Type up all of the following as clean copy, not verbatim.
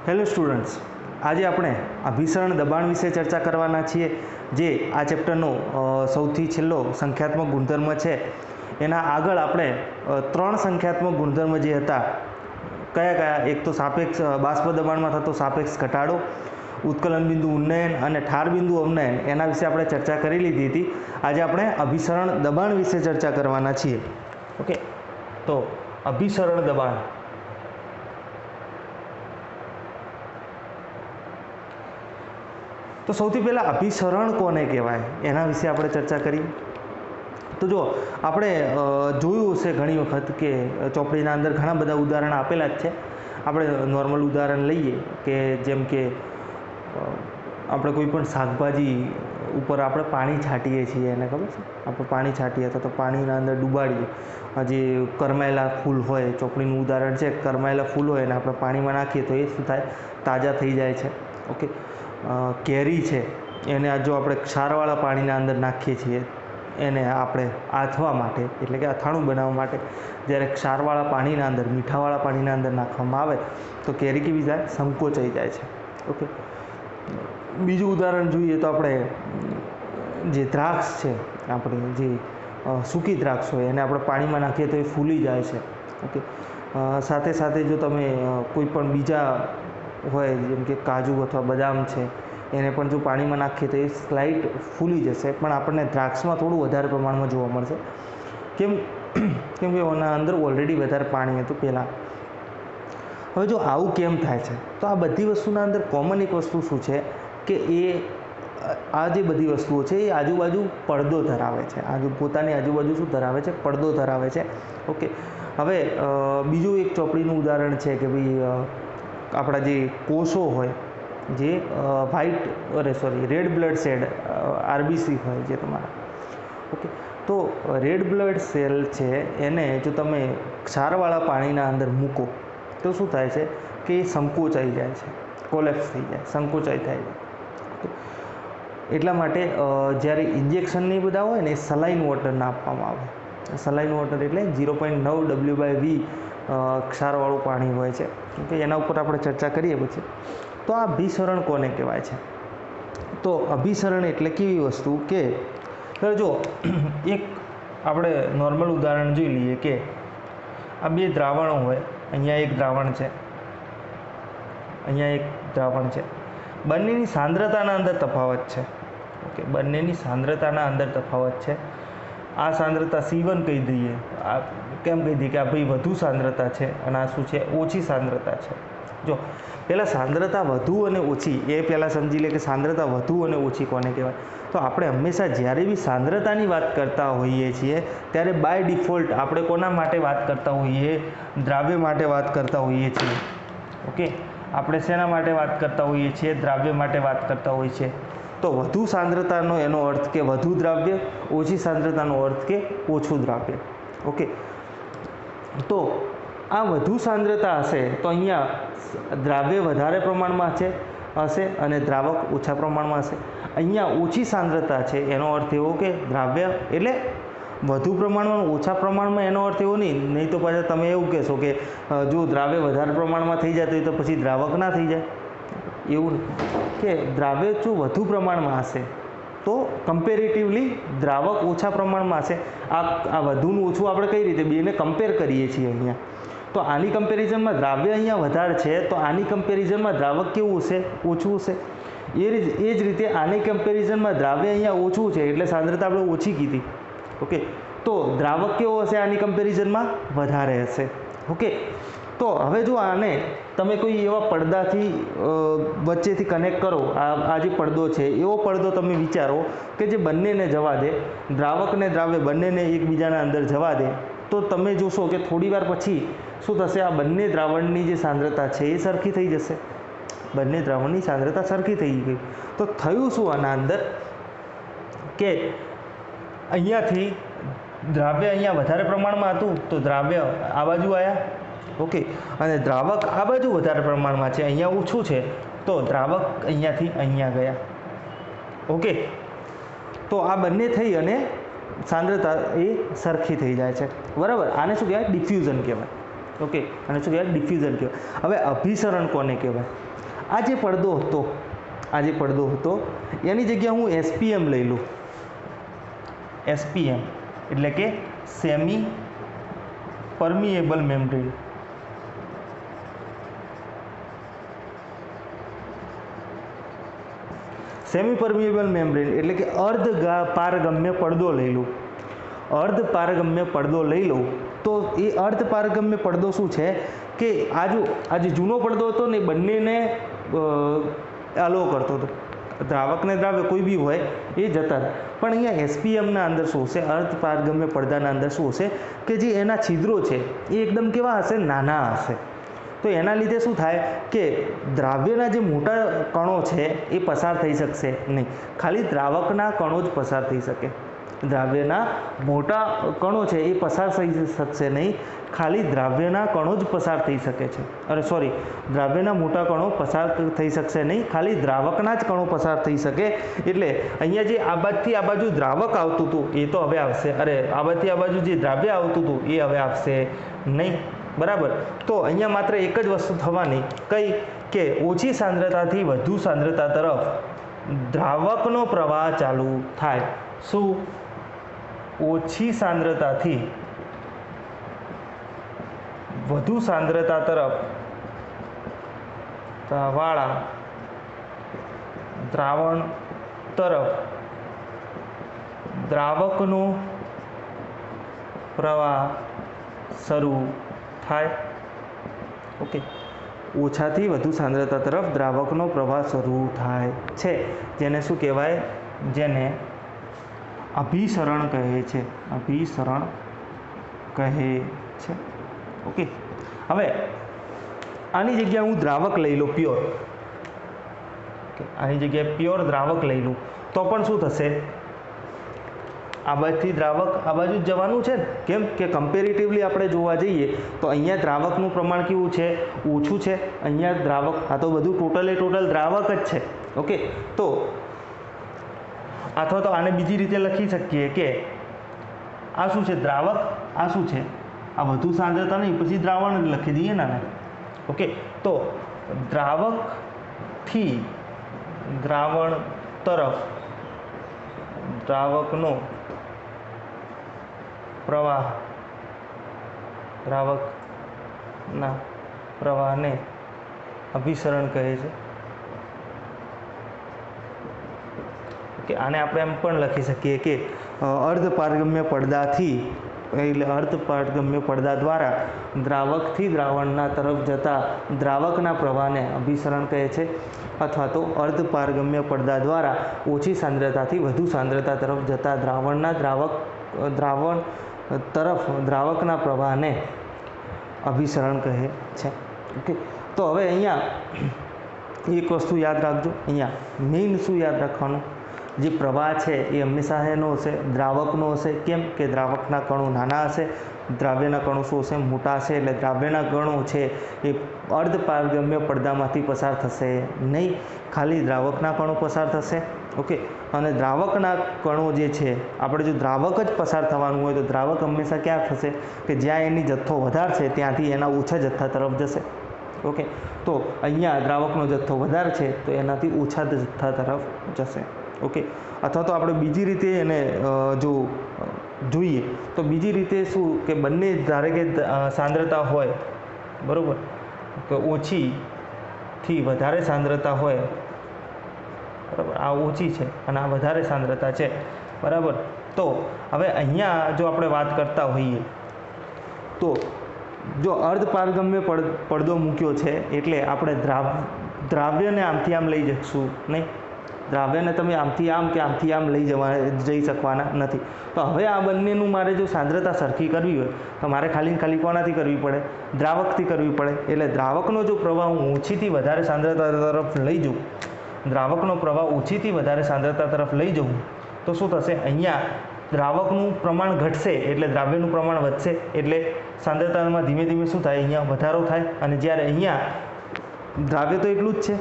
Hello students, આજે આપણે અભિસરણ દબાણ વિશે ચર્ચા કરવાના છીએ, જે આ ચેપ્ટરનો સૌથી છેલ્લો સંખ્યાત્મક ગુણધર્મ છે. એના આગળ આપણે ત્રણ સંખ્યાત્મક ગુણધર્મ જે હતા, કયા કયા? એક તો સાપેક્ષ બાષ્પ દબાણમાં થતો સાપેક્ષ ઘટાડો, ઉત્કલન બિંદુ ઉન્નયન અને ઠાર બિંદુ અવનયન, એના વિશે આપણે ચર્ચા કરી લીધી હતી. આજે આપણે અભિસરણ દબાણ વિશે ચર્ચા કરવાના છીએ. ઓકે, તો અભિસરણ દબાણ. તો સૌથી પહેલાં અભિસરણ કોને કહેવાય એના વિશે આપણે ચર્ચા કરી. તો જો આપણે જોયું હશે ઘણી વખત કે ચોપડીના અંદર ઘણા બધા ઉદાહરણ આપેલા જ છે. આપણે નોર્મલ ઉદાહરણ લઈએ કે જેમ કે આપણે કોઈ પણ શાકભાજી ઉપર આપણે પાણી છાંટીએ છીએ, એને ખબર છે, આપણે પાણી છાંટીએ તો પાણીના અંદર ડૂબાડીએ. જે કરમાયેલા ફૂલ હોય, ચોપડીનું ઉદાહરણ છે, કરમાયેલા ફૂલ હોય અને આપણે પાણીમાં નાખીએ તો એ શું થાય? તાજા થઈ જાય છે. ઓકે, કેરી છે, એને જો આપણે ક્ષારવાળા પાણીના અંદર નાખીએ છીએ, એને આપણે આથવા માટે, એટલે કે અથાણું બનાવવા માટે જ્યારે ક્ષારવાળા પાણીના અંદર, મીઠાવાળા પાણીના અંદર નાખવામાં આવે તો કેરી કેવી થાય? સંકોચાઈ જાય છે. ઓકે, બીજું ઉદાહરણ જોઈએ તો આપણે જે દ્રાક્ષ છે, આપણી જે સૂકી દ્રાક્ષ હોય, એને આપણે પાણીમાં નાખીએ તો એ ફૂલી જાય છે. ઓકે, સાથે સાથે જો તમે કોઈ પણ બીજા હોય જેમ કે કાજુ અથવા બદામ છે, એને પણ જો પાણીમાં નાખીએ તો એ સ્લાઇટ ફૂલી જશે, પણ આપણને દ્રાક્ષમાં થોડું વધારે પ્રમાણમાં જોવા મળશે. કેમ કે એના અંદર ઓલરેડી વધારે પાણી હતું પહેલાં. હવે જો આવું કેમ થાય છે, તો આ બધી વસ્તુના અંદર કોમન એક વસ્તુ શું છે કે આ જે બધી વસ્તુઓ છે એ આજુબાજુ પડદો ધરાવે છે. પોતાની આજુબાજુ શું ધરાવે છે? પડદો ધરાવે છે. ઓકે, હવે બીજું એક ચોપડીનું ઉદાહરણ છે કે ભાઈ આપણા જે કોષો હોય, જે રેડ બ્લડ સેલ આરબીસી હોય જે તમારા. ઓકે, તો રેડ બ્લડ સેલ છે, એને જો તમે ક્ષારવાળા પાણીના અંદર મૂકો તો શું થાય છે કે એ સંકોચાઈ જાય છે, કોલેપ્સ થઈ જાય, સંકોચાઈ થાય છે. એટલા માટે જ્યારે ઇન્જેક્શનની બધા હોય ને, એ સલાઇન વોટરના આપવામાં આવે. સલાઇન વોટર એટલે 0.9 W/V ક્ષારવાળું પાણી હોય છે. ઓકે, એના ઉપર આપણે ચર્ચા કરીએ પછી. તો આ અભિસરણ કોને કહેવાય છે? તો અભિસરણ એટલે કેવી વસ્તુ કે જો એક આપણે નોર્મલ ઉદાહરણ જોઈ લઈએ કે આ બે દ્રાવણો હોય, અહીંયા એક દ્રાવણ છે, અહીંયા એક દ્રાવણ છે, બંનેની સાંદ્રતાના અંદર તફાવત છે. ઓકે, બંનેની સાંદ્રતાના અંદર તફાવત છે. આ સાંદ્રતા C1 કહી દઈએ. આ કેમ કહી દઈએ કે આ ભાઈ વધુ સાંદ્રતા છે અને આ શું છે? ઓછી સાંદ્રતા છે. જો પહેલાં સાંદ્રતા વધુ અને ઓછી એ પહેલાં સમજી લે કે સાંદ્રતા વધુ અને ઓછી કોને કહેવાય. તો આપણે હંમેશા જ્યારે બી સાંદ્રતાની વાત કરતા હોઈએ છીએ ત્યારે બાય ડિફોલ્ટ આપણે કોના માટે વાત કરતા હોઈએ? દ્રાવ્ય માટે વાત કરતા હોઈએ છીએ. ઓકે, આપણે શેના માટે વાત કરતા હોઈએ છીએ? દ્રાવ્ય માટે વાત કરતા હોઈએ છીએ. તો વધુ સાંદ્રતાનો એનો અર્થ કે વધુ દ્રાવ્ય, ઓછી સાંદ્રતાનો અર્થ કે ઓછું દ્રાવ્ય. ઓકે, તો આ વધુ સાંદ્રતા હશે તો અહીંયા દ્રાવ્ય વધારે પ્રમાણમાં હશે અને દ્રાવક ઓછા પ્રમાણમાં હશે. અહીંયા ઓછી સાંદ્રતા છે, એનો અર્થ એવો કે દ્રાવ્ય એટલે વધુ પ્રમાણમાં ઓછા પ્રમાણમાં, એનો અર્થ એવો નહીં તો પાછા તમે એવું કહેશો કે જો દ્રાવ્ય વધારે પ્રમાણમાં થઈ જતું હોય તો પછી દ્રાવક ના થઈ જાય. એવું કે દ્રાવ્ય જો વધુ પ્રમાણમાં હશે તો કમ્પેરેટિવલી દ્રાવક ઓછા પ્રમાણમાં હશે. આ વધુનું ઓછું આપણે કઈ રીતે બેને કમ્પેર કરીએ છીએ અહીંયા. તો આની કમ્પેરિઝનમાં દ્રાવ્ય અહીંયા વધારે છે, તો આની કમ્પેરિઝનમાં દ્રાવક કેવું હશે? ઓછું હશે. એ જ રીતે આની કમ્પેરિઝનમાં દ્રાવ્ય અહીંયા ઓછું છે એટલે સાંદ્રતા આપણે ઓછી કીધી. ઓકે, તો દ્રાવક કેવો હશે? આની કમ્પેરિઝનમાં વધારે હશે. ઓકે, તો હવે જો આને તમે કોઈ એવા પડદાથી વચ્ચેથી કનેક્ટ કરો, આ જે પડદો છે એવો પડદો તમે વિચારો કે જે બંનેને જવા દે, દ્રાવક ને દ્રાવ્ય બંનેને એકબીજાના અંદર જવા દે, તો તમે જોશો કે થોડી વાર પછી શું થશે? આ બંને દ્રાવણની જે સાંદ્રતા છે એ સરખી થઈ જશે. બંને દ્રાવણની સાંદ્રતા સરખી થઈ ગઈ. તો થયું શું આના અંદર કે અહીંયાથી દ્રાવ્ય અહીંયા વધારે પ્રમાણમાં હતું તો દ્રાવ્ય આ બાજુ આવ્યા. ઓકે, અને દ્રાવક આ બાજુ વધારે પ્રમાણમાં છે, અહીંયા ઓછું છે, તો દ્રાવક અહીંયાથી અહીંયા ગયા. ઓકે, તો આ બંને થઈ અને સાંદ્રતા એ સરખી થઈ જાય છે. બરાબર, આને શું કહેવાય? ડિફ્યુઝન કહેવાય. ઓકે, અને શું કહેવાય? ડિફ્યુઝન કહેવાય. હવે અભિસરણ કોને કહેવાય? આ જે પડદો હતો એની જગ્યાએ હું એસપીએમ લઈ લઉં. એસપીએમ એટલે કે સેમી પરમિએબલ મેમ્બ્રેન. સેમી પરમિએબલ મેમ્બ્રેન એટલે કે પારગમ્ય પડદો લઈ લઉં. પારગમ્ય પડદો લઈ લઉં તો એ પારગમ્ય પડદો શું છે કે આ જે જૂનો પડદો હતો ને બંનેને અલો કરતો હતો. દ્રાવકને દ્રાવ્ય કોઈ બી હોય એ જતા રહે. પણ અહીંયા એસપીએમના અંદર શું હશે? પારગમ્ય પડદાના અંદર શું હશે કે જે એના છિદ્રો છે એ એકદમ કેવા હશે? નાના હશે. તો એના લીધે શું થાય કે દ્રાવ્યના જે મોટા કણો છે એ પસાર થઈ શકશે નહીં, ખાલી દ્રાવકના કણો જ પસાર થઈ શકે. દ્રાવ્યના મોટા કણો છે એ પસાર થઈ શકશે નહીં, ખાલી દ્રાવ્યના કણો જ પસાર થઈ શકે છે. દ્રાવ્યના મોટા કણો પસાર થઈ શકશે નહીં, ખાલી દ્રાવકના જ કણો પસાર થઈ શકે. એટલે અહીંયા જે આ બાજુથી આ બાજુ દ્રાવક આવતું હતું એ તો હવે આવશે, આ બાજુથી આ બાજુ જે દ્રાવ્ય આવતું હતું એ હવે આવશે નહીં. બરાબર. તો અહીંયા માત્ર એક જ વસ્તુ થવાની, કઈ કે ઓછી સાંદ્રતાથી વધુ સાંદ્રતા તરફ દ્રાવકનો પ્રવાહ ચાલુ થાય. શું? ઓછી સાંદ્રતાથી વધુ સાંદ્રતા તરફ વાળા દ્રાવણ તરફ દ્રાવકનો પ્રવાહ શરૂ થાય. ઓકે, ઓછાથી વધુ સાંદ્રતા તરફ દ્રાવકનો પ્રવાહ શરૂ થાય છે, જેને શું કહેવાય? જેને અભિસરણ કહે છે. અભિસરણ કહે છે. ઓકે, હવે આની જગ્યાએ હું દ્રાવક લઈ લઉં પ્યોર. આની જગ્યાએ પ્યોર દ્રાવક લઈ લઉં તો પણ શું થશે? આ બાજુથી દ્રાવક આ બાજુ જ જવાનું છે ને. કેમ કે કમ્પેરેટિવલી આપણે જોવા જઈએ તો અહીંયા દ્રાવકનું પ્રમાણ કેવું છે? ઓછું છે. અહીંયા દ્રાવક, આ તો બધું ટોટલ દ્રાવક જ છે. ઓકે, તો અથવા તો આને બીજી રીતે લખી શકીએ કે આ શું છે? દ્રાવક. આ શું છે? આ વધુ સાંદ્રતા નહીં, પછી દ્રાવણ જ લખી દઈએ ને. ઓકે, તો દ્રાવકથી દ્રાવણ તરફ દ્રાવકનો પ્રવાહ, દ્રાવકના પ્રવાહને અભિસરણ કહે છે. કે આને આપણે એમ પણ લખી શકીએ કે અર્ધપારગમ્ય પડદાથી, એટલે અર્ધપારગમ્ય પડદા દ્વારા દ્રાવકથી દ્રાવણના તરફ જતા દ્રાવકના પ્રવાહને અભિસરણ કહે છે. અથવા તો અર્ધપારગમ્ય પડદા દ્વારા ઓછી સાંદ્રતાથી વધુ સાંદ્રતા તરફ જતા દ્રાવણ તરફ દ્રાવકના પ્રવાહને અભિસરણ કહે છે. ઓકે, તો હવે અહીંયા એક વસ્તુ યાદ રાખજો. અહીંયા મેઇન શું યાદ રાખવાનું? જે પ્રવાહ છે એ હંમેશા એનો હશે? દ્રાવકનો હશે. કેમ કે દ્રાવકના કણો નાના હશે, દ્રાવ્યના કણો શું હશે? મોટા હશે. એટલે દ્રાવ્યના કણો છે એ અર્ધપારગમ્ય પડદામાંથી પસાર થશે નહીં, ખાલી દ્રાવકના કણો પસાર થશે. ઓકે, અને દ્રાવકના કણો જે છે, આપણે જો દ્રાવક જ પસાર થવાનું હોય તો દ્રાવક હંમેશા ક્યાં થશે? કે જ્યાં એની જથ્થો વધારે છે ત્યાંથી એના ઓછા જથ્થા તરફ જશે. ઓકે, તો અહીંયા દ્રાવકનો જથ્થો વધારે છે તો એનાથી ઓછા જથ્થા તરફ જશે. ઓકે, અથવા તો આપણે બીજી રીતે એને જો જોઈએ તો બીજી રીતે શું કે બંને ધારે કે સાંદ્રતા હોય, બરાબર, કે ઓછીથી વધારે સાંદ્રતા હોય, બરાબર, આ ઓછી છે અને આ વધારે સાંદ્રતા છે, બરાબર. તો હવે અહીંયા જો આપણે વાત કરતા હોઈએ તો જો અર્ધપારગમ્ય પડદો મૂક્યો છે એટલે આપણે દ્રાવ્યને આમથી આમ લઈ જઈશું નહીં. દ્રાવ્યને તમે આમથી આમ કે આમથી આમ જઈ શકવાના નથી. તો હવે આ બંનેનું મારે જો સાંદ્રતા સરખી કરવી હોય તો મારે ખાલી કોનાથી કરવી પડે? દ્રાવકથી કરવી પડે. એટલે દ્રાવકનો જો પ્રવાહ હું ઓછીથી વધારે સાંદ્રતા તરફ લઈ જાઉં, દ્રાવકનો પ્રવાહ ઓછીથી વધારે સાંદ્રતા તરફ લઈ જાઉં તો શું થશે? અહીંયા દ્રાવકનું પ્રમાણ ઘટશે એટલે દ્રાવ્યનું પ્રમાણ વધશે, એટલે સાંદ્રતામાં ધીમે ધીમે શું થાય? અહીંયા વધારો થાય. અને જ્યારે અહીંયા દ્રાવ્ય તો એટલું જ છે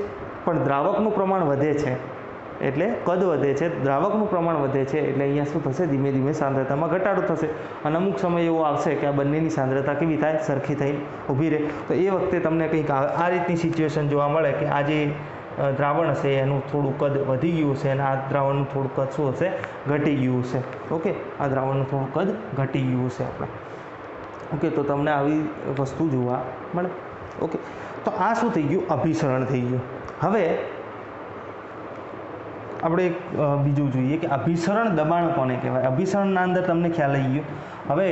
પણ દ્રાવકનું પ્રમાણ વધે છે એટલે કદ વધે છે, દ્રાવકનું પ્રમાણ વધે છે, એટલે અહીંયા શું થશે, ધીમે ધીમે સાંદ્રતામાં ઘટાડો થશે અને અમુક સમય એવો આવશે કે આ બંનેની સાંદ્રતા કેવી થાય, સરખી થઈ ઊભી રહે. તો એ વખતે તમને કંઈક આ રીતની સિચ્યુએશન જોવા મળે કે આ જે દ્રાવણ હશે એનું થોડું કદ વધી ગયું હશે અને આ દ્રાવણનું થોડું કદ શું હશે, ઘટી ગયું હશે. ઓકે, આ દ્રાવણનું થોડું કદ ઘટી ગયું હશે આપણે. ઓકે, તો તમને આવી વસ્તુ જોવા મળે. ઓકે, તો આ શું થઈ ગયું, અભિસરણ થઈ ગયું. હવે આપણે એક બીજું જોઈએ કે અભિસરણ દબાણ કોને કહેવાય. અભિસરણના અંદર તમને ખ્યાલ આવી ગયો. હવે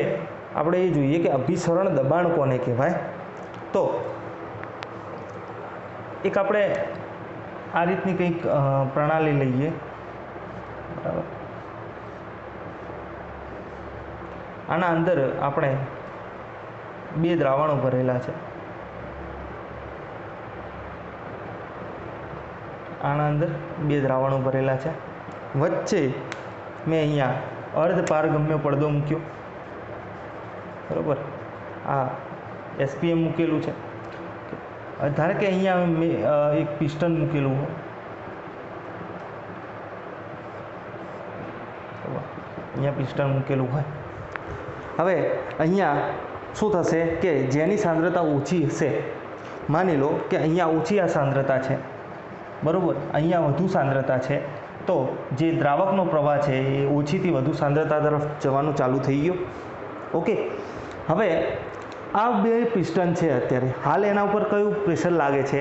આપણે એ જોઈએ કે અભિસરણ દબાણ કોને કહેવાય. તો એક આપણે આ રીતની કંઈક પ્રણાલી લઈએ, બરાબર. આના અંદર આપણે બે દ્રાવણો ભરેલા છે. આના અંદર બે દ્રાવણો ભરેલા છે. વચ્ચે મેં અહીંયા અર્ધ પારગમ્ય પડદો મૂક્યો, બરાબર. આ એસપીએમ મૂકેલું છે. ધારો કે અહીંયા મેં એક પિસ્ટન મૂકેલું હોય, અહીંયા પિસ્ટન મૂકેલું હોય. હવે અહીંયા શું થશે કે જેની સાંદ્રતા ઓછી હશે, માની લો કે અહીંયા ઓછી આ સાંદ્રતા છે, બરાબર, અહીંયા વધુ સાંદ્રતા છે, તો જે દ્રાવકનો પ્રવાહ છે એ ઓછીથી વધુ સાંદ્રતા તરફ જવાનું ચાલુ થઈ ગયું. ઓકે, હવે આ બે પિસ્ટન છે, અત્યારે હાલ એના ઉપર કયું પ્રેશર લાગે છે,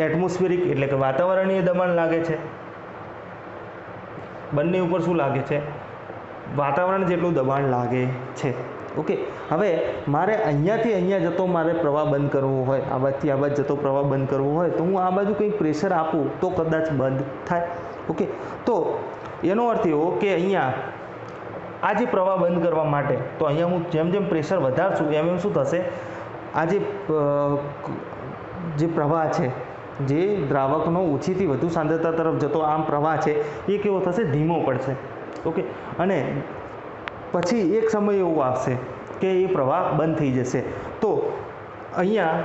એટમોસ્ફિયરિક એટલે કે વાતાવરણીય દબાણ લાગે છે. બંને ઉપર શું લાગે છે, વાતાવરણ જેટલું દબાણ લાગે છે. ઓકે, હવે મારે અહીંયાથી અહીંયા જતો મારે પ્રવાહ બંધ કરવો હોય, આ બાજુથી આ બાજુ જતો પ્રવાહ બંધ કરવો હોય, તો હું આ બાજુ કંઈક પ્રેશર આપું તો કદાચ બંધ થાય. ઓકે, તો એનો અર્થ એવો કે અહીંયા આ જે પ્રવાહ બંધ કરવા માટે, તો અહીંયા હું જેમ જેમ પ્રેશર વધારશું એમ એમ શું થશે, આ જે પ્રવાહ છે, જે દ્રાવકનો ઓછીથી વધુ સાંદ્રતા તરફ જતો આમ પ્રવાહ છે, એ કેવો થશે, ધીમો પડશે. ઓકે, અને પછી એક સમય એવો આવશે કે એ પ્રવાહ બંધ થઈ જશે. તો અહીંયા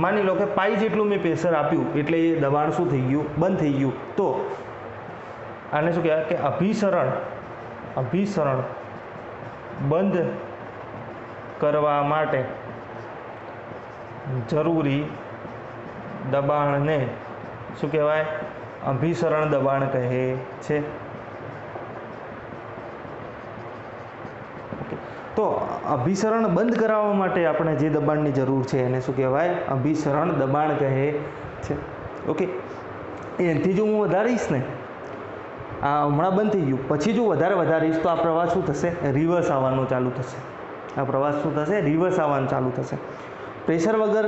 માની લો કે પાઈ જેટલું મેં પ્રેશર આપ્યું એટલે એ દબાણ શું થઈ ગયું, બંધ થઈ ગયું. તો આને શું કહેવાય કે અભિસરણ બંધ કરવા માટે જરૂરી દબાણને શું કહેવાય, અભિસરણ દબાણ કહે છે. તો અભિસરણ બંધ કરાવવા માટે આપણે જે દબાણની જરૂર છે એને શું કહેવાય, અભિસરણ દબાણ કહે છે. ઓકે, એનાથી જો હું વધારીશ ને, આ હમણાં બંધ થઈ ગયું, પછી જો વધારીશ તો આ પ્રવાહ શું થશે, રિવર્સ આવવાનું ચાલુ થશે. આ પ્રવાહ શું થશે, રિવર્સ આવવાનું ચાલુ થશે. પ્રેશર વગર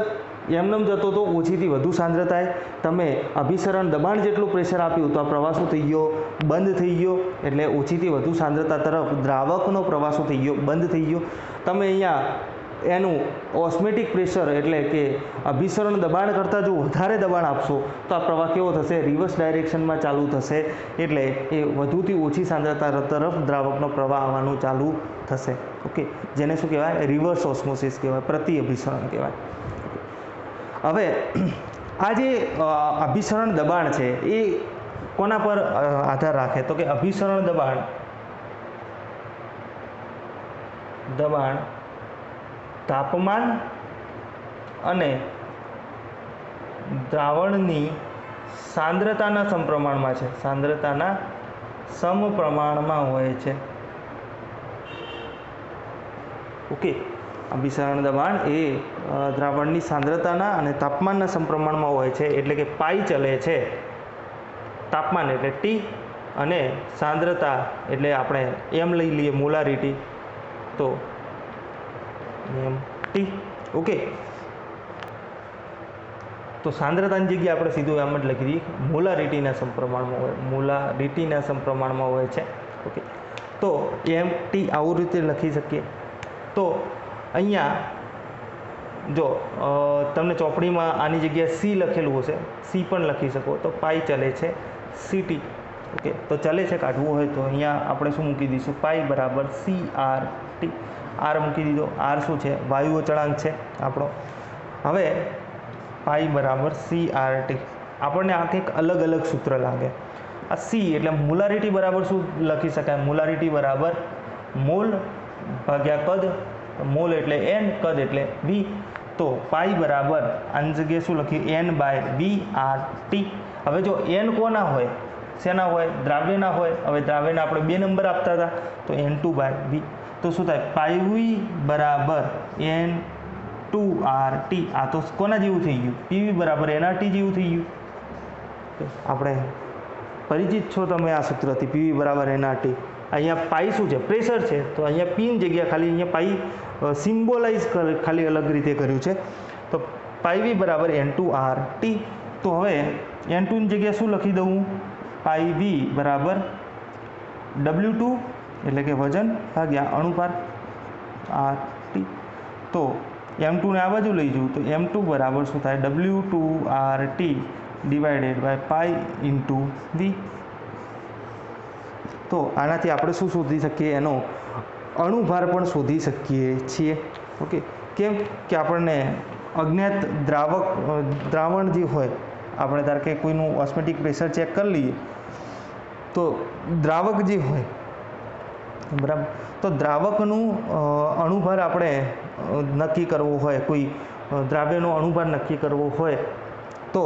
એમનેમ જતો તો ઓછીથી વધુ સાંદ્રતાએ તમે અભિસરણ દબાણ જેટલું પ્રેશર આપ્યું તો આ પ્રવાહ શું થઈ ગયો, બંધ થઈ ગયો. એટલે ઓછીથી વધુ સાંદ્રતા તરફ દ્રાવકનો પ્રવાહ શું થઈ ગયો, બંધ થઈ ગયો. તમે અહીંયા એનું ઓસ્મેટિક પ્રેશર એટલે કે અભિસરણ દબાણ કરતાં જો વધારે દબાણ આપશો તો આ પ્રવાહ કેવો થશે, રિવર્સ ડાયરેક્શનમાં ચાલુ થશે. એટલે એ વધુથી ઓછી સાંદ્રતા તરફ દ્રાવકનો પ્રવાહ આવવાનું ચાલુ થશે. ઓકે, જેને શું કહેવાય, રિવર્સ ઓસ્મોસિસ કહેવાય, પ્રતિ અભિસરણ કહેવાય. હવે આ જે અભિસરણ દબાણ છે એ કોના પર આધાર રાખે, તો કે અભિસરણ દબાણ તાપમાન અને દ્રાવણની સાંદ્રતાના સમપ્રમાણમાં છે, સાંદ્રતાના સમપ્રમાણમાં હોય છે. ઓકે, અભિસરણ દબાણ એ દ્રાવણની સાંદ્રતાના અને તાપમાનના સમપ્રમાણમાં હોય છે. એટલે કે પાઈ ચલે છે, તાપમાન એટલે ટી અને સાંદ્રતા એટલે આપણે એમ લઈ લઈએ મોલારિટી, તો એમ ટી. ઓકે, તો સાંદ્રતાની જગ્યાએ આપણે સીધું એમ જ લખી દઈએ, મોલારિટીના સમપ્રમાણમાં હોય છે. ઓકે, તો એમ ટી આવું રીતે લખી શકીએ. તો અહીંયા જો તમને ચોપડીમાં આની જગ્યાએ સી લખેલું હશે, સી પણ લખી શકો. તો પાઈ ચલે છે સીટી. ઓકે, તો ચલે છે કાઢવું હોય તો અહીંયા આપણે શું મૂકી દઈશું, પાઈ બરાબર CRT. આર મૂકી દીધો. આર શું છે, વાયુ અચળાંક છે આપણો. હવે પાઈ બરાબર CRT. આપણને આ કંઈક અલગ અલગ સૂત્ર લાગે. આ સી એટલે મોલારિટી બરાબર શું લખી શકાય? મોલારિટી બરાબર મોલ ભાગ્યા કદ. મોલ એટલે એન, કદ એટલે વી. તો પાઈ બરાબર આની જગ્યાએ શું લખ્યું? N by V R T. હવે જો એન કોના હોય? શેના હોય? દ્રાવ્યના હોય. હવે દ્રાવ્યના આપણે 2 નંબર આપતા હતા, તો N2 બાય વી. તો શું થાય? પાઈ વી બરાબર N2RT. આ તો કોના જેવું થઈ ગયું? પીવી બરાબર NRT જેવું થઈ ગયું. આપણે પરિચિત છો તમે આ સૂત્રથી, પીવી બરાબર NRT. અહીંયા પાઈ શું છે? પ્રેશર છે. તો અહીંયા પીની જગ્યાએ ખાલી અહીંયા પાઈ સિમ્બોલાઇઝ ખાલી અલગ રીતે કર્યું છે. તો પાઈ વી બરાબર N2RT. તો હવે N2ની જગ્યાએ શું લખી દઉં? પાઈ વી બરાબર W2 એટલે કે વજન ભાગ્યા અણુભાર RT. તો M2 ને આ બાજુ લઈ જવું તો M2 બરાબર શું થાય? W2RT divided by pi into V. તો આનાથી આપણે શું શોધી શકીએ? એનો અણુભાર પણ શોધી શકીએ છીએ. ઓકે, કેમ કે આપણને અજ્ઞાત દ્રાવણ જે હોય, આપણે ધારો કે કોઈનું ઓસ્મેટિક પ્રેશર ચેક કરી લઈએ તો દ્રાવક જે હોય, બરાબર, તો દ્રાવકનું અણુભાર આપણે નક્કી કરવો હોય, કોઈ દ્રાવ્યનો અણુભાર નક્કી કરવો હોય તો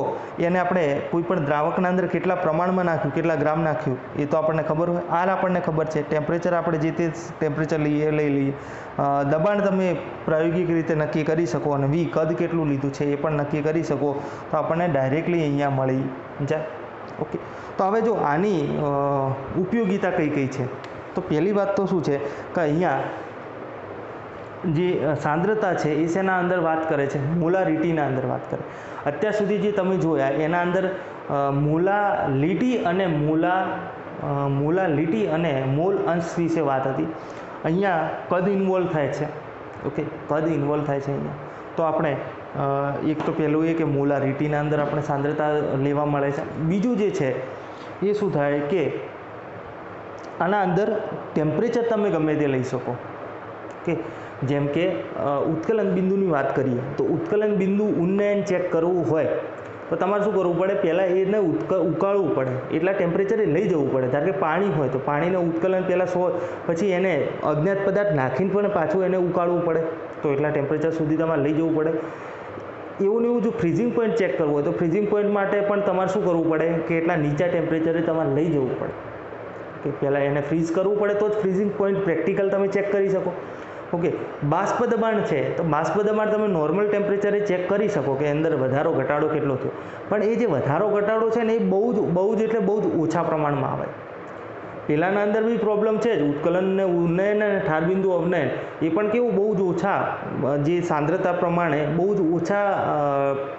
એને આપણે કોઈ પણ દ્રાવકના અંદર કેટલા પ્રમાણમાં નાખ્યું, કેટલા ગ્રામ નાખ્યું એ તો આપણને ખબર હોય. આર આપણને ખબર છે. ટેમ્પરેચર આપણે જે તે ટેમ્પરેચર લઈ લઈએ. દબાણ તમે પ્રાયોગિક રીતે નક્કી કરી શકો અને વી કદ કેટલું લીધું છે એ પણ નક્કી કરી શકો. તો આપણને ડાયરેક્ટલી અહીંયા મળી જાય. ઓકે, તો હવે જો આની ઉપયોગિતા કઈ કઈ છે, તો પહેલી વાત તો શું છે કે અહીંયા જે સાંદ્રતા છે એ શેના અંદર વાત કરે છે? મોલારિટીના અંદર વાત કરે. અત્યાર સુધી જે તમે જોયા એના અંદર મોલાલિટી અને મોલાલિટી અને મોલ અંશ વિશે વાત હતી. અહીંયા કદ ઇન્વોલ્વ થાય છે. ઓકે, કદ ઇન્વોલ્વ થાય છે અહીંયા. તો આપણે એક તો પહેલું એ કે મોલારિટીના અંદર આપણે સાંદ્રતા લેવા મળે છે. બીજું જે છે એ શું થાય કે આના અંદર ટેમ્પરેચર તમે ગમે તે લઈ શકો. ઓકે, જેમ કે ઉત્કલન બિંદુની વાત કરીએ તો ઉત્કલન બિંદુ ઉન્નયન ચેક કરવું હોય તો તમારે શું કરવું પડે? પહેલાં એને ઉકાળવું પડે, એટલા ટેમ્પરેચરે લઈ જવું પડે. ધારો કે પાણી હોય તો પાણીને ઉત્કલન પહેલાં પછી એને અજ્ઞાત પદાર્થ નાખીને પણ પાછું એને ઉકાળવું પડે, તો એટલા ટેમ્પરેચર સુધી તમારે લઈ જવું પડે. એવું ને એવું જો ફ્રીઝિંગ પોઈન્ટ ચેક કરવું હોય તો ફ્રીઝિંગ પોઈન્ટ માટે પણ તમારે શું કરવું પડે કે એટલા નીચા ટેમ્પરેચરે તમારે લઈ જવું પડે. કે પહેલાં એને ફ્રીઝ કરવું પડે તો જ ફ્રીઝિંગ પોઈન્ટ પ્રેક્ટિકલ તમે ચેક કરી શકો. ઓકે, બાષ્પ દબાણ છે તો બાષ્પ દબાણ તમે નોર્મલ ટેમ્પરેચરે ચેક કરી શકો કે અંદર વધારો ઘટાડો કેટલો થયો. પણ એ જે વધારો ઘટાડો છે ને એ બહુ જ એટલે બહુ જ ઓછા પ્રમાણમાં આવે. પહેલાંના અંદર બી પ્રોબ્લેમ છે જ, ઉત્કલન ને ઉન્નયન અને ઠારબિંદુ અવનયન એ પણ કેવું બહુ જ ઓછા, જે સાંદ્રતા પ્રમાણે બહુ જ ઓછા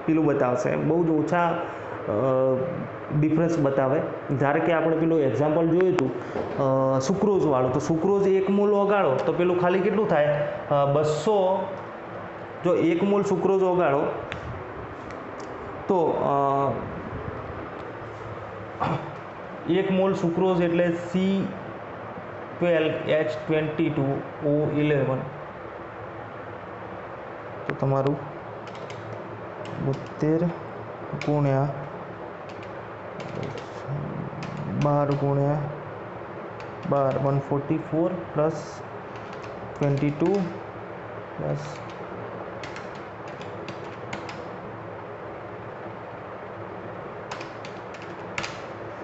પેલું બતાવશે, બહુ જ ઓછા ડિફરન્સ બતાવે. ધારો કે આપણે પેલું એક્ઝામ્પલ જોયું હતું સુક્રોઝવાળું, તો સુક્રોઝ 1 મોલ ઓગાળો તો પેલું ખાલી કેટલું થાય? 200. જો 1 મોલ સુક્રોઝ ઓગાળો તો 1 મોલ સુક્રોઝ એટલે C12H22O11. તો તમારું 72 ગુણ્યા 12 ગુણ્યા 12 144 પ્લસ 22 પ્લસ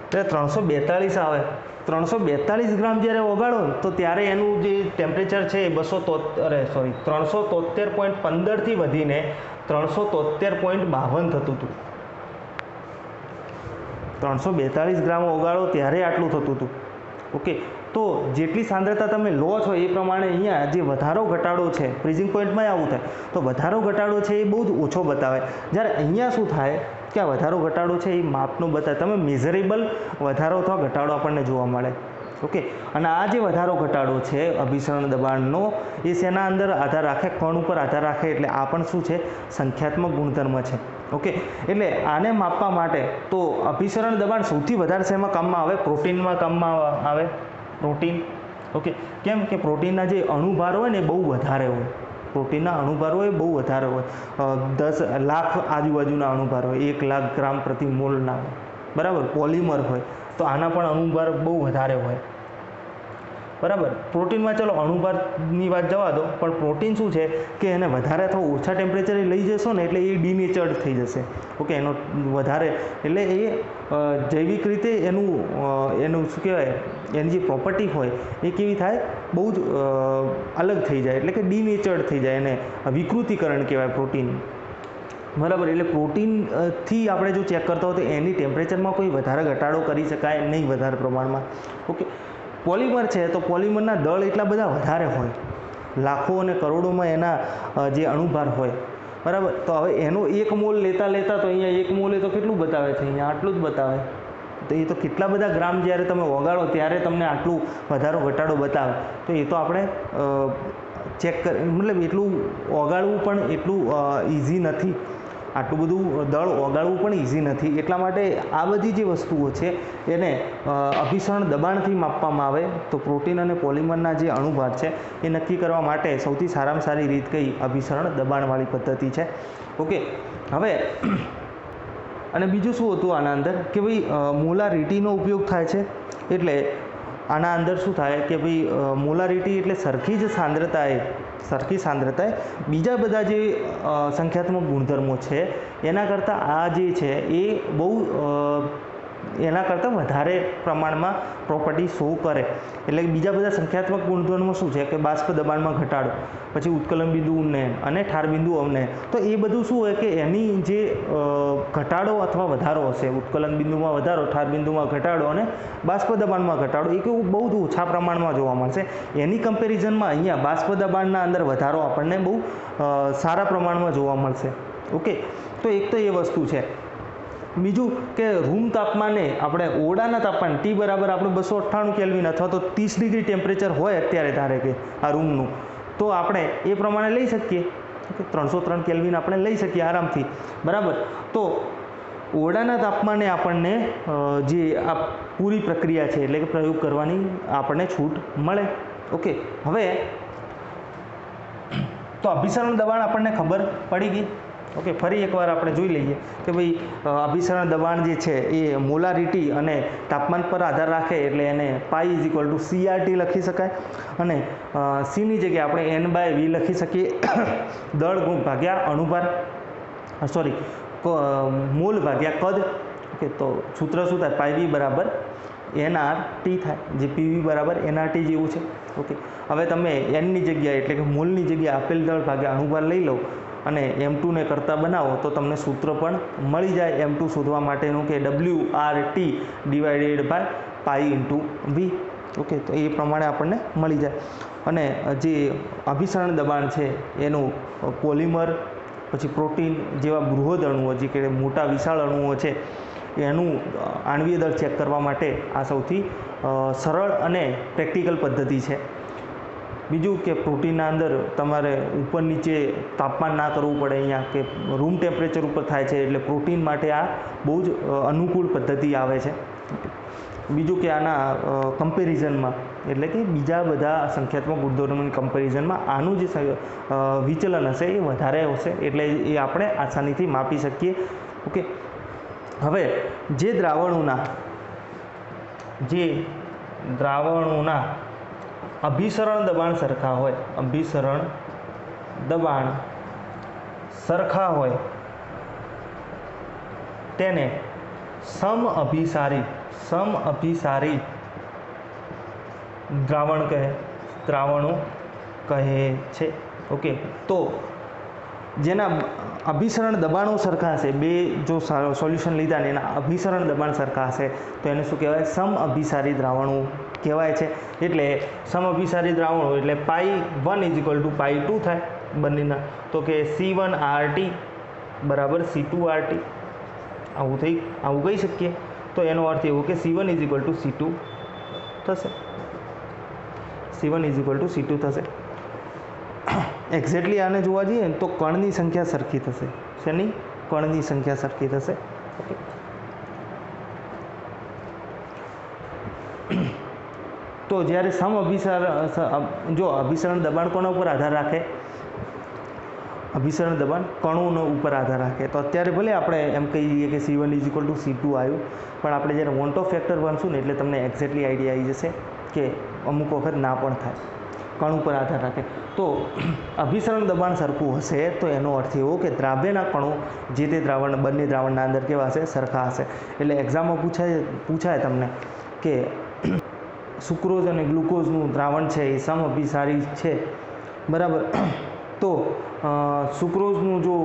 એટલે 342 આવે. 342 ગ્રામ જ્યારે ઓગાળો તો ત્યારે એનું જે ટેમ્પરેચર છે એ 373.15થી વધીને 373.52 થતું હતું. 342 ગ્રામ ઓગાળો ત્યારે આટલું થતું હતું. ઓકે, તો જેટલી સાંદ્રતા તમે લો છો એ પ્રમાણે અહીંયા જે વધારો ઘટાડો છે ફ્રીઝિંગ પોઈન્ટમાં આવું થાય તો વધારો ઘટાડો છે એ બહુ જ ઓછો બતાવે. જ્યારે અહીંયા શું થાય કે આ વધારો ઘટાડો છે એ માપનો બતાવે, તમે મેઝરેબલ વધારો અથવા ઘટાડો આપણને જોવા મળે. ઓકે, અને આ જે વધારો ઘટાડો છે અભિસરણ દબાણનો એ શેના અંદર આધાર રાખે? કણ ઉપર આધાર રાખે. એટલે આ પણ શું છે? સંખ્યાત્મક ગુણધર્મ છે. ઓકે, એટલે આને માપવા માટે તો અભિસરણ દબાણ સૌથી વધારે શેમાં કામમાં આવે? પ્રોટીનમાં કામમાં આવે. પ્રોટીન. ઓકે, કેમ કે પ્રોટીનના જે અણુભાર હોય ને એ બહુ વધારે હોય. પ્રોટીનના અણુભાર હોય એ બહુ વધારે હોય. 10 લાખ આજુબાજુના અણુભાર હોય, 1 લાખ ગ્રામ પ્રતિ મોલના હોય. બરાબર, પોલિમર હોય. તો આના પણ અણુભાર બહુ વધારે હોય, બરાબર. પ્રોટીનમાં ચલો અણુભારની વાત જવા દો, પણ પ્રોટીન શું છે કે એને વધારે અથવા ઓછા ટેમ્પરેચરે લઈ જશો ને એટલે એ ડિનેચર્ડ થઈ જશે. ઓકે, એનો વધારે એટલે એ જૈવિક રીતે એનું શું કહેવાય, એની જે પ્રોપર્ટી હોય એ કેવી થાય, બહુ જ અલગ થઈ જાય, એટલે કે ડિનેચર્ડ થઈ જાય, એને વિકૃતિકરણ કહેવાય પ્રોટીન, બરાબર. એટલે પ્રોટીનથી આપણે જો ચેક કરતા હોય તો એની ટેમ્પરેચરમાં કોઈ વધારે ઘટાડો કરી શકાય નહીં વધારે પ્રમાણમાં. ઓકે, પોલિમર છે તો પોલિમરના દળ એટલા બધા વધારે હોય, લાખો અને કરોડોમાં એના જે અણુભાર હોય, બરાબર. તો હવે એનો 1 મોલ લેતા તો અહીંયા 1 મોલ એ તો કેટલું બતાવે છે, અહીંયા આટલું જ બતાવે. તો એ તો કેટલા બધા ગ્રામ જ્યારે તમે ઓગાળો ત્યારે તમને આટલું વધારો ઘટાડો બતાવે. તો એ તો આપણે ચેક મતલબ એટલું ઓગાળવું પણ એટલું ઇઝી નથી, આટલું બધું દળ ઓગાળવું પણ ઇઝી નથી. એટલા માટે આ બધી જે વસ્તુઓ છે એને અભિસરણ દબાણથી માપવામાં આવે. તો પ્રોટીન અને પોલિમરના જે અણુભાર છે એ નક્કી કરવા માટે સૌથી સારામાં સારી રીત કઈ, અભિસરણ દબાણવાળી પદ્ધતિ છે. ઓકે, હવે અને બીજું શું હતું આના અંદર કે ભાઈ મોલારિટીનો ઉપયોગ થાય છે. એટલે આના અંદર શું થાય કે ભાઈ મોલારિટી એટલે સરખી સાંદ્રતાએ બીજા બધા જે સંખ્યાત્મક ગુણધર્મો છે એના કરતાં આ જે છે એ બહુ એના કરતાં વધારે પ્રમાણમાં પ્રોપર્ટી શો કરે. એટલે બીજા બધા સંખ્યાત્મક ગુણધર્મો શું છે કે બાષ્પ દબાણમાં ઘટાડો, પછી ઉત્કલન બિંદુ ઉન્નયન અને ઠાર બિંદુ અવનયન. તો એ બધું શું હોય કે એની જે ઘટાડો અથવા વધારો હશે, ઉત્કલન બિંદુમાં વધારો, ઠાર બિંદુમાં ઘટાડો અને બાષ્પ દબાણમાં ઘટાડો, એ કેવું બહુ જ ઓછા પ્રમાણમાં જોવા મળશે. એની કમ્પેરિઝનમાં અહીંયા બાષ્પ દબાણના અંદર વધારો આપણને બહુ સારા પ્રમાણમાં જોવા મળશે. ઓકે, તો એક તો એ વસ્તુ છે. બીજું કે રૂમ તાપમાને આપણે ઓરડાના તાપમાન T બરાબર આપણે 298 કેલ્વિન અથવા તો 30 ડિગ્રી ટેમ્પરેચર હોય અત્યારે ધારે કે આ રૂમનું, તો આપણે એ પ્રમાણે લઈ શકીએ. ઓકે, 303 કેલ્વિન આપણે લઈ શકીએ આરામથી, બરાબર. તો ઓરડાના તાપમાને આપણને જે આ પૂરી પ્રક્રિયા છે એટલે કે પ્રયોગ કરવાની આપણને છૂટ મળે. ઓકે, હવે તો અભિસરણ દબાણ આપણને ખબર પડી ગઈ. ઓકે, ફરી એકવાર આપણે જોઈ લઈએ કે ભાઈ અભિસરણ દબાણ જે છે એ મોલારિટી અને તાપમાન પર આધાર રાખે, એટલે એને પાઈ =CRT લખી શકાય. અને સીની જગ્યાએ આપણે N/V લખી શકીએ, દળ ગુણ ભાગ્યા અણુભાર, સોરી મોલ ભાગ્યા કદ. ઓકે, તો સૂત્ર શું થાય, પાઈ V બરાબર NRT થાય, જે PV બરાબર NRT જેવું છે. ઓકે, હવે તમે Nની જગ્યાએ એટલે કે મોલની જગ્યાએ આપેલ દળ ભાગ્યા અણુભાર લઈ લો અને M2 ને કરતા બનાવો તો તમને સૂત્ર પણ મળી જાય M2 શોધવા માટેનું કે WRT divided by pi into V. Okay, તો એ પ્રમાણે આપણને મળી જાય. અને જે અભિસરણ દબાણ છે એનું પોલિમર, પછી પ્રોટીન જેવા બૃહદ અણુઓ, જે કે મોટા વિશાળ અણુઓ છે, એનું આણ્વીય દળ ચેક કરવા માટે આ સૌથી સરળ અને પ્રેક્ટિકલ પદ્ધતિ છે. બીજું કે પ્રોટીનના અંદર તમારે ઉપર નીચે તાપમાન ના કરવું પડે, અહીંયા કે રૂમ ટેમ્પરેચર ઉપર થાય છે, એટલે પ્રોટીન માટે આ બહુ જ અનુકૂળ પદ્ધતિ આવે છે. બીજું કે આના કમ્પેરિઝનમાં એટલે કે બીજા બધા સંખ્યાત્મક ગુણધર્મોની કમ્પેરિઝનમાં આનું જે વિચલન હશે એ વધારે હશે, એટલે એ આપણે આસાનીથી માપી શકીએ. ઓકે, હવે જે દ્રાવણોના અભિસરણ દબાણ સરખા હોય, અભિસરણ દબાણ સરખા હોય તેને સમઅભિસારી દ્રાવણો કહે છે. ઓકે, તો જેના અભિસરણ દબાણો સરખા હશે, બે જો સોલ્યુશન લીધા ને એના અભિસરણ દબાણ સરખા હશે તો એને શું કહેવાય, સમઅભિસારી દ્રાવણો કહેવાય છે. એટલે સમઅભિસારી દ્રાવણો એટલે પાઈ 1 = પાઈ 2 થાય બંનેના. તો કે C1RT બરાબર C2RT આવું કહી શકીએ. તો એનો અર્થ એવો કે C1 = C2 થશે, C1 = C2 થશે. એક્ઝેક્ટલી આને જોવા જઈએ તો કણની સંખ્યા સરખી થશે. શેની? કણની સંખ્યા સરખી થશે. ઓકે, તો જ્યારે જો અભિસરણ દબાણ કોના ઉપર આધાર રાખે, અભિસરણ દબાણ કણોનો ઉપર આધાર રાખે. તો અત્યારે ભલે આપણે એમ કહી દઈએ કે C1 = C2 આવ્યું, પણ આપણે જ્યારે વોન્ટ ઓફ ફેક્ટર ભણશું ને એટલે તમને એક્ઝેક્ટલી આઈડિયા આવી જશે કે અમુક વખત ના પણ થાય, કણ ઉપર આધાર રાખે. તો અભિસરણ દબાણ સરખું હશે તો એનો અર્થ એવો કે દ્રાવ્યના કણો જે તે દ્રાવણ, બંને દ્રાવણના અંદર કેવા હશે? સરખા હશે. એટલે એક્ઝામમાં પૂછાય તમને કે સુક્રોઝ અને ગ્લુકોઝનું દ્રાવણ છે એ સમઅભિસારી છે, બરાબર. તો સુક્રોઝનું જો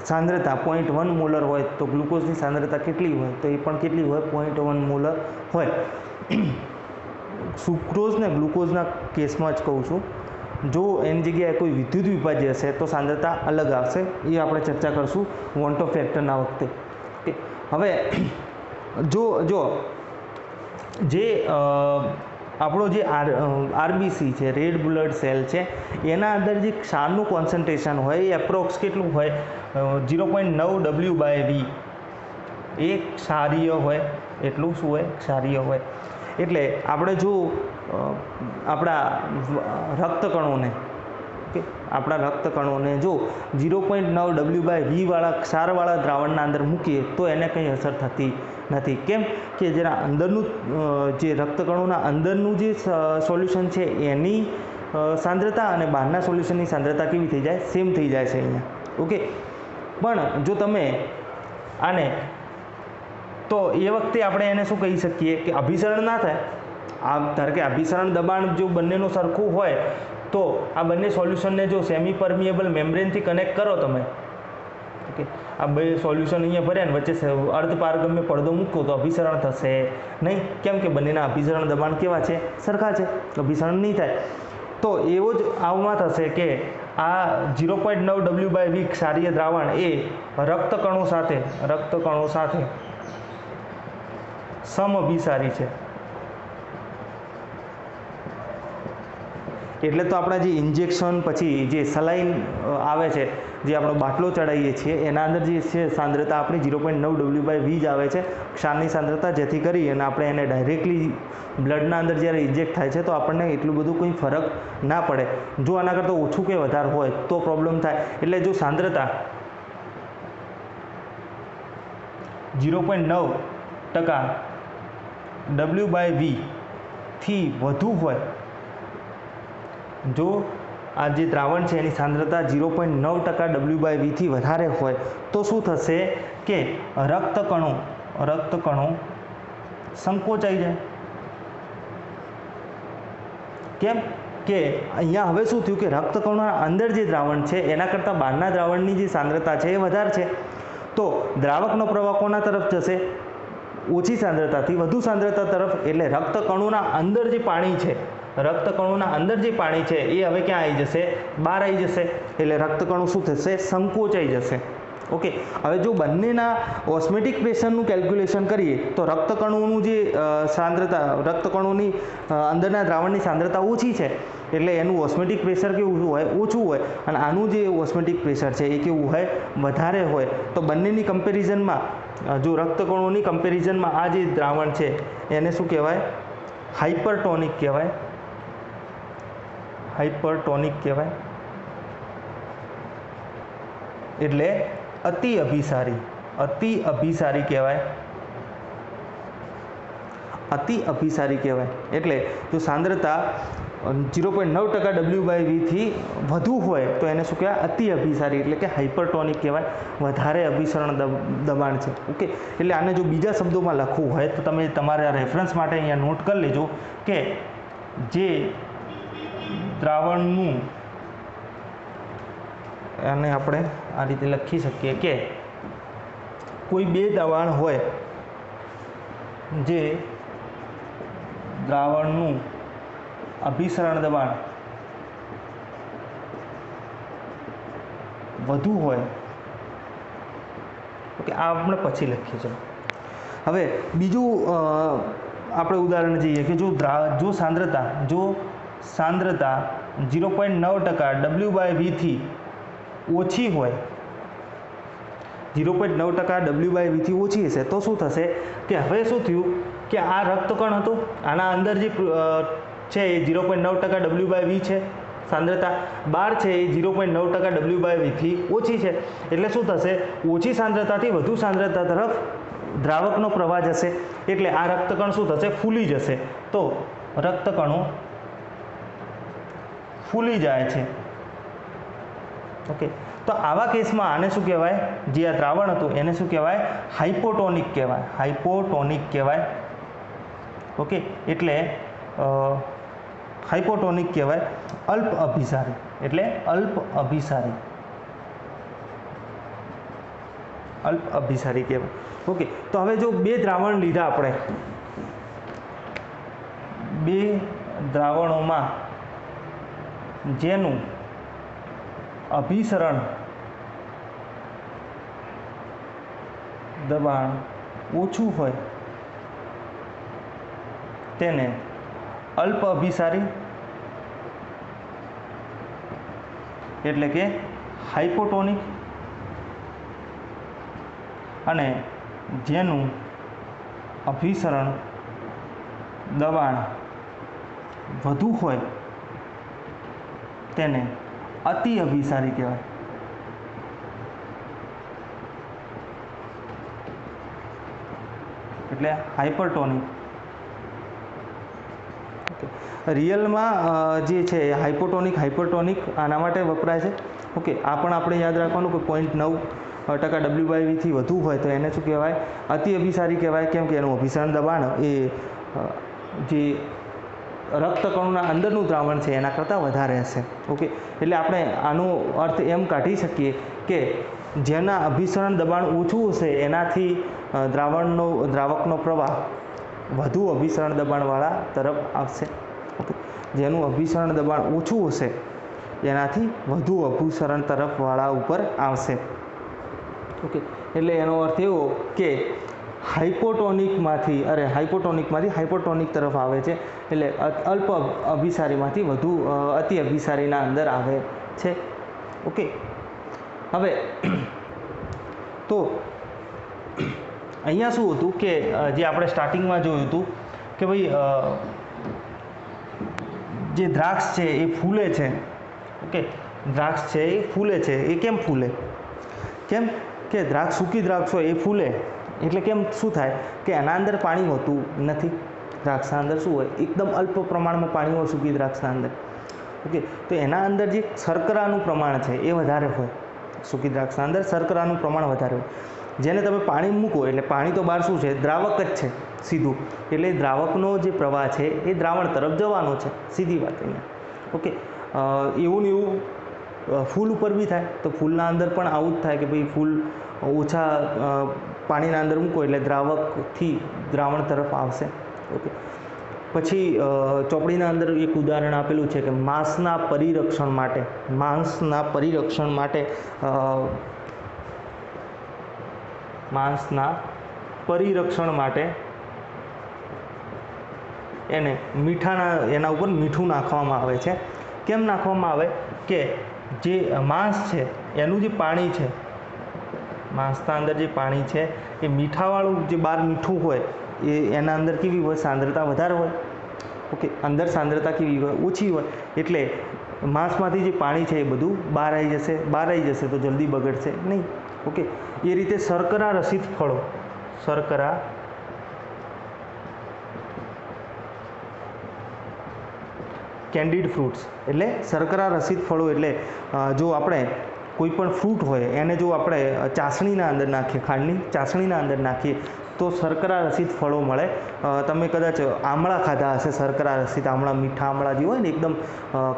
સાંદ્રતા 0.1 મોલર હોય તો ગ્લુકોઝની સાંદ્રતા કેટલી હોય? તો એ પણ કેટલી હોય? 0.1 મોલર હોય. સુક્રોઝ ને ગ્લુકોઝના કેસમાં જ કહું છું, જો એની જગ્યાએ કોઈ વિદ્યુત વિભાજ્ય હશે તો સાંદ્રતા અલગ આવશે. એ આપણે ચર્ચા કરશું વોન્ટ ઓફ ફેક્ટરના વખતે. ઓકે, હવે જો જે આપણો જે આરબીસી છે, રેડ બ્લડ સેલ છે, એના અંદર જે ક્ષારનું કોન્સન્ટ્રેશન હોય એ એપ્રોક્સ કેટલું હોય? 0.9 W/V. એ ક્ષારીય હોય. એટલું શું હોય? ક્ષારીય હોય. એટલે આપણે જો આપણા રક્તકણોને, ઓકે, આપણા રક્તકણોને જો 0.9 W/V વાળા ક્ષારવાળા દ્રાવણના અંદર મૂકીએ તો એને કંઈ અસર થતી નથી. કેમ કે જેના અંદરનું જે રક્તકણોના અંદરનું જે સોલ્યુશન છે એની સાંદ્રતા અને બહારના સોલ્યુશનની સાંદ્રતા કેવી થઈ જાય? સેમ થઈ જાય છે અહીંયા. ઓકે, પણ જો તમે આને, તો એ વખતે આપણે એને શું કહી શકીએ કે અભિસરણ ના થાય. ધારો કે અભિસરણ દબાણ જો બંનેનું સરખું હોય તો આ બંને સોલ્યુશનને જો સેમી પરમિએબલ મેમ્બ્રેનથી કનેક્ટ કરો તમે, ઓકે, આ બે સોલ્યુશન અહીંયા ભર્યા ને વચ્ચે અર્ધપારગમ્ય પડદો મૂકો તો અભિસરણ થશે નહીં. કેમ કે બંનેના અભિસરણ દબાણ કેવા છે? સરખા છે. અભિસરણ નહીં થાય. તો એવો જ આવમાં થશે કે આ 0.9 W/V ક્ષારીય દ્રાવણ એ રક્તકણો સાથે સમઅભિસારી છે. એટલે તો આપણા જે ઇન્જેક્શન પછી જે સલાઈન આવે છે, જે આપણો બાટલો ચડાવીએ છીએ એના અંદર જે છે સાંદ્રતા આપણી 0.9 W/V જ આવે છે ક્ષારની સાંદ્રતા, જેથી કરી અને આપણે એને ડાયરેક્ટલી બ્લડના અંદર જ્યારે ઇન્જેક્ટ થાય છે તો આપણને એટલું બધું કોઈ ફરક ના પડે. જો આના કરતાં ઓછું કે વધારે હોય તો પ્રોબ્લેમ થાય. એટલે જો સાંદ્રતા 0.9% W/V થી વધુ હોય, જો આ જે દ્રાવણ છે એની સાંદ્રતા 0.9% W/V થી વધારે હોય તો શું થશે કે રક્તકણો સંકોચાઈ જાય. કેમ કે અહીંયા હવે શું થયું કે રક્તકણોના અંદર જે દ્રાવણ છે એના કરતાં બહારના દ્રાવણની જે સાંદ્રતા છે એ વધારે છે. તો દ્રાવકનો પ્રવાહ કોના તરફ જશે? ઓછી સાંદ્રતાથી વધુ સાંદ્રતા તરફ. એટલે રક્તકણોના અંદર જે પાણી છે એ હવે ક્યાં આવી જશે? બહાર આવી જશે. એટલે રક્તકણો શું થશે? સંકોચાઈ જશે. ઓકે, હવે જો બંનેના ઓસ્મેટિક પ્રેશરનું કેલ્ક્યુલેશન કરીએ તો રક્તકણોનું જે સાંદ્રતા, રક્તકણોની અંદરના દ્રાવણની સાંદ્રતા ઓછી છે એટલે એનું ઓસ્મેટિક પ્રેશર કેવું હોય? ઓછું હોય. અને આનું જે ઓસ્મેટિક પ્રેશર છે એ કેવું હોય? વધારે હોય. તો બંનેની કમ્પેરિઝનમાં, જો રક્તકણોની કમ્પેરિઝનમાં આ જે દ્રાવણ છે એને શું કહેવાય? હાઇપરટોનિક કહેવાય. એટલે અતિ અભિસારી કહેવાય. એટલે જો સાંદ્રતા 0.9% W/V થી વધુ હોય તો એને શું કહેવાય? અતિ અભિસારી, એટલે કે હાઇપરટોનિક કહેવાય. વધારે અભિસરણ દબાણ છે. ઓકે, એટલે આને જો બીજા શબ્દોમાં લખવું હોય તો તમે તમારા રેફરન્સ માટે અહીંયા નોટ કરી લેજો કે જે દ્રાવણનું, અને આપણે આ રીતે લખી શકીએ કે કોઈ બે દબાણ હોય, જે દ્રાવણનું અભિસરણ દબાણ વધુ હોય. ઓકે, આ આપણે પછી લખીએ છીએ. હવે બીજું આપણે ઉદાહરણ જોઈએ કે જો સાંદ્રતા 0.9% W/V થી ઓછી હોય, 0.9% W/V થી ઓછી હશે તો શું થશે કે હવે શું થયું કે આ રક્તકણ હતો, આના અંદર જે છે એ 0.9% W/V છે, सांद्रता 12 છે એ 0.9% W/V થી ઓછી છે, એટલે શું થશે, ઓછી सांद्रताથી વધુ सांद्रता તરફ દ્રાવકનો પ્રવાહ જશે, એટલે આ રક્તકણ શું થશે, ફૂલી જશે। તો રક્તકણો ફૂલી જાય છે। ઓકે, તો આવા કેસમાં આને શું કહેવાય, જે આ દ્રાવણ હતું એને શું કહેવાય, હાઇપોટોનિક કહેવાય, હાઇપોટોનિક કહેવાય। ઓકે, એટલે હાઇપોટોનિક કહેવાય, અલ્પ અભિસારી, એટલે અલ્પ અભિસારી, અલ્પ અભિસારી કહેવાય। ઓકે, તો હવે જો બે દ્રાવણ લીધા આપણે, બે દ્રાવણોમાં જેનું અભિસરણ દબાણ ઓછું હોય તેને અલ્પ અભિસારી એટલે કે હાઇપોટોનિક, અને જેનું અભિસરણ દબાણ વધુ હોય તેને અતિ અભિસારી કહેવાય। એટલે હાઇપરટોનિક। રિયલમાં જે છે હાઇપોટોનિક, હાઇપરટોનિક આના માટે વપરાય છે। ઓકે, આ પણ આપણે યાદ રાખવાનું કે 0.9% W/V થી વધુ હોય તો એને શું કહેવાય, અતિ અભિસારી કહેવાય। કેમ કે એનું અભિસરણ દબાણ એ જે રક્તકણોના અંદરનું દ્રાવણ છે એના કરતાં વધારે હશે। ઓકે, એટલે આપણે આનો અર્થ એમ કાઢી શકીએ કે જેના અભિસરણ દબાણ ઓછું હશે એનાથી દ્રાવકનો પ્રવાહ વધુ અભિસરણ દબાણવાળા તરફ આવશે। ઓકે, જેનું અભિસરણ દબાણ ઓછું હશે એનાથી વધુ અભિસરણ તરફવાળા ઉપર આવશે। ઓકે, એટલે એનો અર્થ એવો કે હાઇપોટોનિકમાંથી હાઇપોટોનિક તરફ આવે છે, એટલે અલ્પ અભિસારીમાંથી વધુ અતિ અભિસારીના અંદર આવે છે। ઓકે, હવે તો અહીંયા શું હતું કે જે આપણે સ્ટાર્ટિંગમાં જોયું હતું કે ભાઈ જે દ્રાક્ષ છે એ ફૂલે છે। ઓકે, દ્રાક્ષ છે એ ફૂલે છે, એ કેમ ફૂલે, કેમ કે સૂકી દ્રાક્ષ હોય એ ફૂલે, એટલે કેમ, શું થાય કે એના અંદર પાણી હોતું નથી। દ્રાક્ષના અંદર શું હોય, એકદમ અલ્પ પ્રમાણમાં પાણી હોય સૂકી દ્રાક્ષના અંદર। ઓકે, તો એના અંદર જે શર્કરાનું પ્રમાણ છે એ વધારે હોય, સૂકી દ્રાક્ષના અંદર શર્કરાનું પ્રમાણ વધારે હોય। જેને તમે પાણી મૂકો એટલે પાણી તો બહાર શું છે, દ્રાવક જ છે સીધું, એટલે દ્રાવકનો જે પ્રવાહ છે એ દ્રાવણ તરફ જવાનો છે, સીધી વાત અહીંયા। ઓકે, એવું ને એવું ફૂલ ઉપર બી થાય, તો ફૂલના અંદર પણ આવું જ થાય કે ભાઈ ફૂલ ઓછા પાણીના અંદર મૂકો એટલે દ્રાવકથી દ્રાવણ તરફ આવશે। ઓકે, પછી ચોપડીના અંદર એક ઉદાહરણ આપેલું છે કે માંસના પરિરક્ષણ માટે એને એના ઉપર મીઠું નાખવામાં આવે છે। કેમ નાખવામાં આવે કે જે માંસ છે એનું જે પાણી છે, માંસના અંદર જે પાણી છે એ મીઠાવાળું, જે બહાર મીઠું હોય એ એના અંદર કેવી હોય, સાંદ્રતા વધારે હોય। ઓકે, અંદર સાંદ્રતા કેવી હોય, ઓછી હોય, એટલે માંસમાંથી જે પાણી છે એ બધું બહાર આવી જશે તો જલ્દી બગડશે નહીં। ઓકે, એ રીતે શર્કરા રસિત ફળો, કેન્ડિડ ફ્રૂટ્સ, એટલે શર્કરા રસિત ફળો, એટલે જો આપણે કોઈ પણ ફ્રૂટ હોય એને જો આપણે ચાસણીના અંદર નાખીએ, ખાંડની ચાસણીના અંદર નાખીએ તો શર્કરા રસિત ફળો મળે। તમે કદાચ આમળા ખાધા હશે, શર્કરા રસિત આમળા, મીઠા આમળા જે હોય ને એકદમ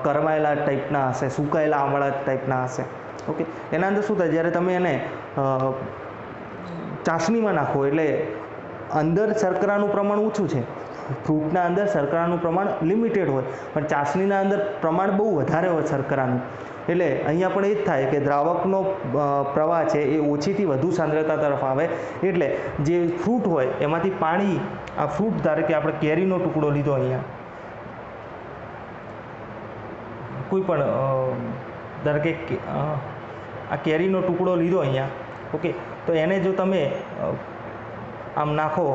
કરમાયેલા ટાઈપના હશે, સુકાયેલા આમળા ટાઈપના હશે। ઓકે, એના અંદર શું થાય, જ્યારે તમે એને ચાસણીમાં નાખો એટલે અંદર શર્કરાનું પ્રમાણ ઓછું છે, ફ્રૂટના અંદર શર્કરાનું પ્રમાણ લિમિટેડ હોય, પણ ચાસણીના અંદર પ્રમાણ બહુ વધારે હોય શર્કરાનું। એટલે અહીંયા પણ એ જ થાય કે દ્રાવકનો પ્રવાહ છે એ ઓછીથી વધુ સાંદ્રતા તરફ આવે, એટલે જે ફ્રૂટ હોય એમાંથી પાણી, આ ફ્રૂટ ધારો કે આપણે કેરીનો ટુકડો લીધો, અહીંયા કોઈ પણ ધારો કે આ કેરીનો ટુકડો લીધો અહીંયા, ઓકે, તો એને જો તમે આમ નાખો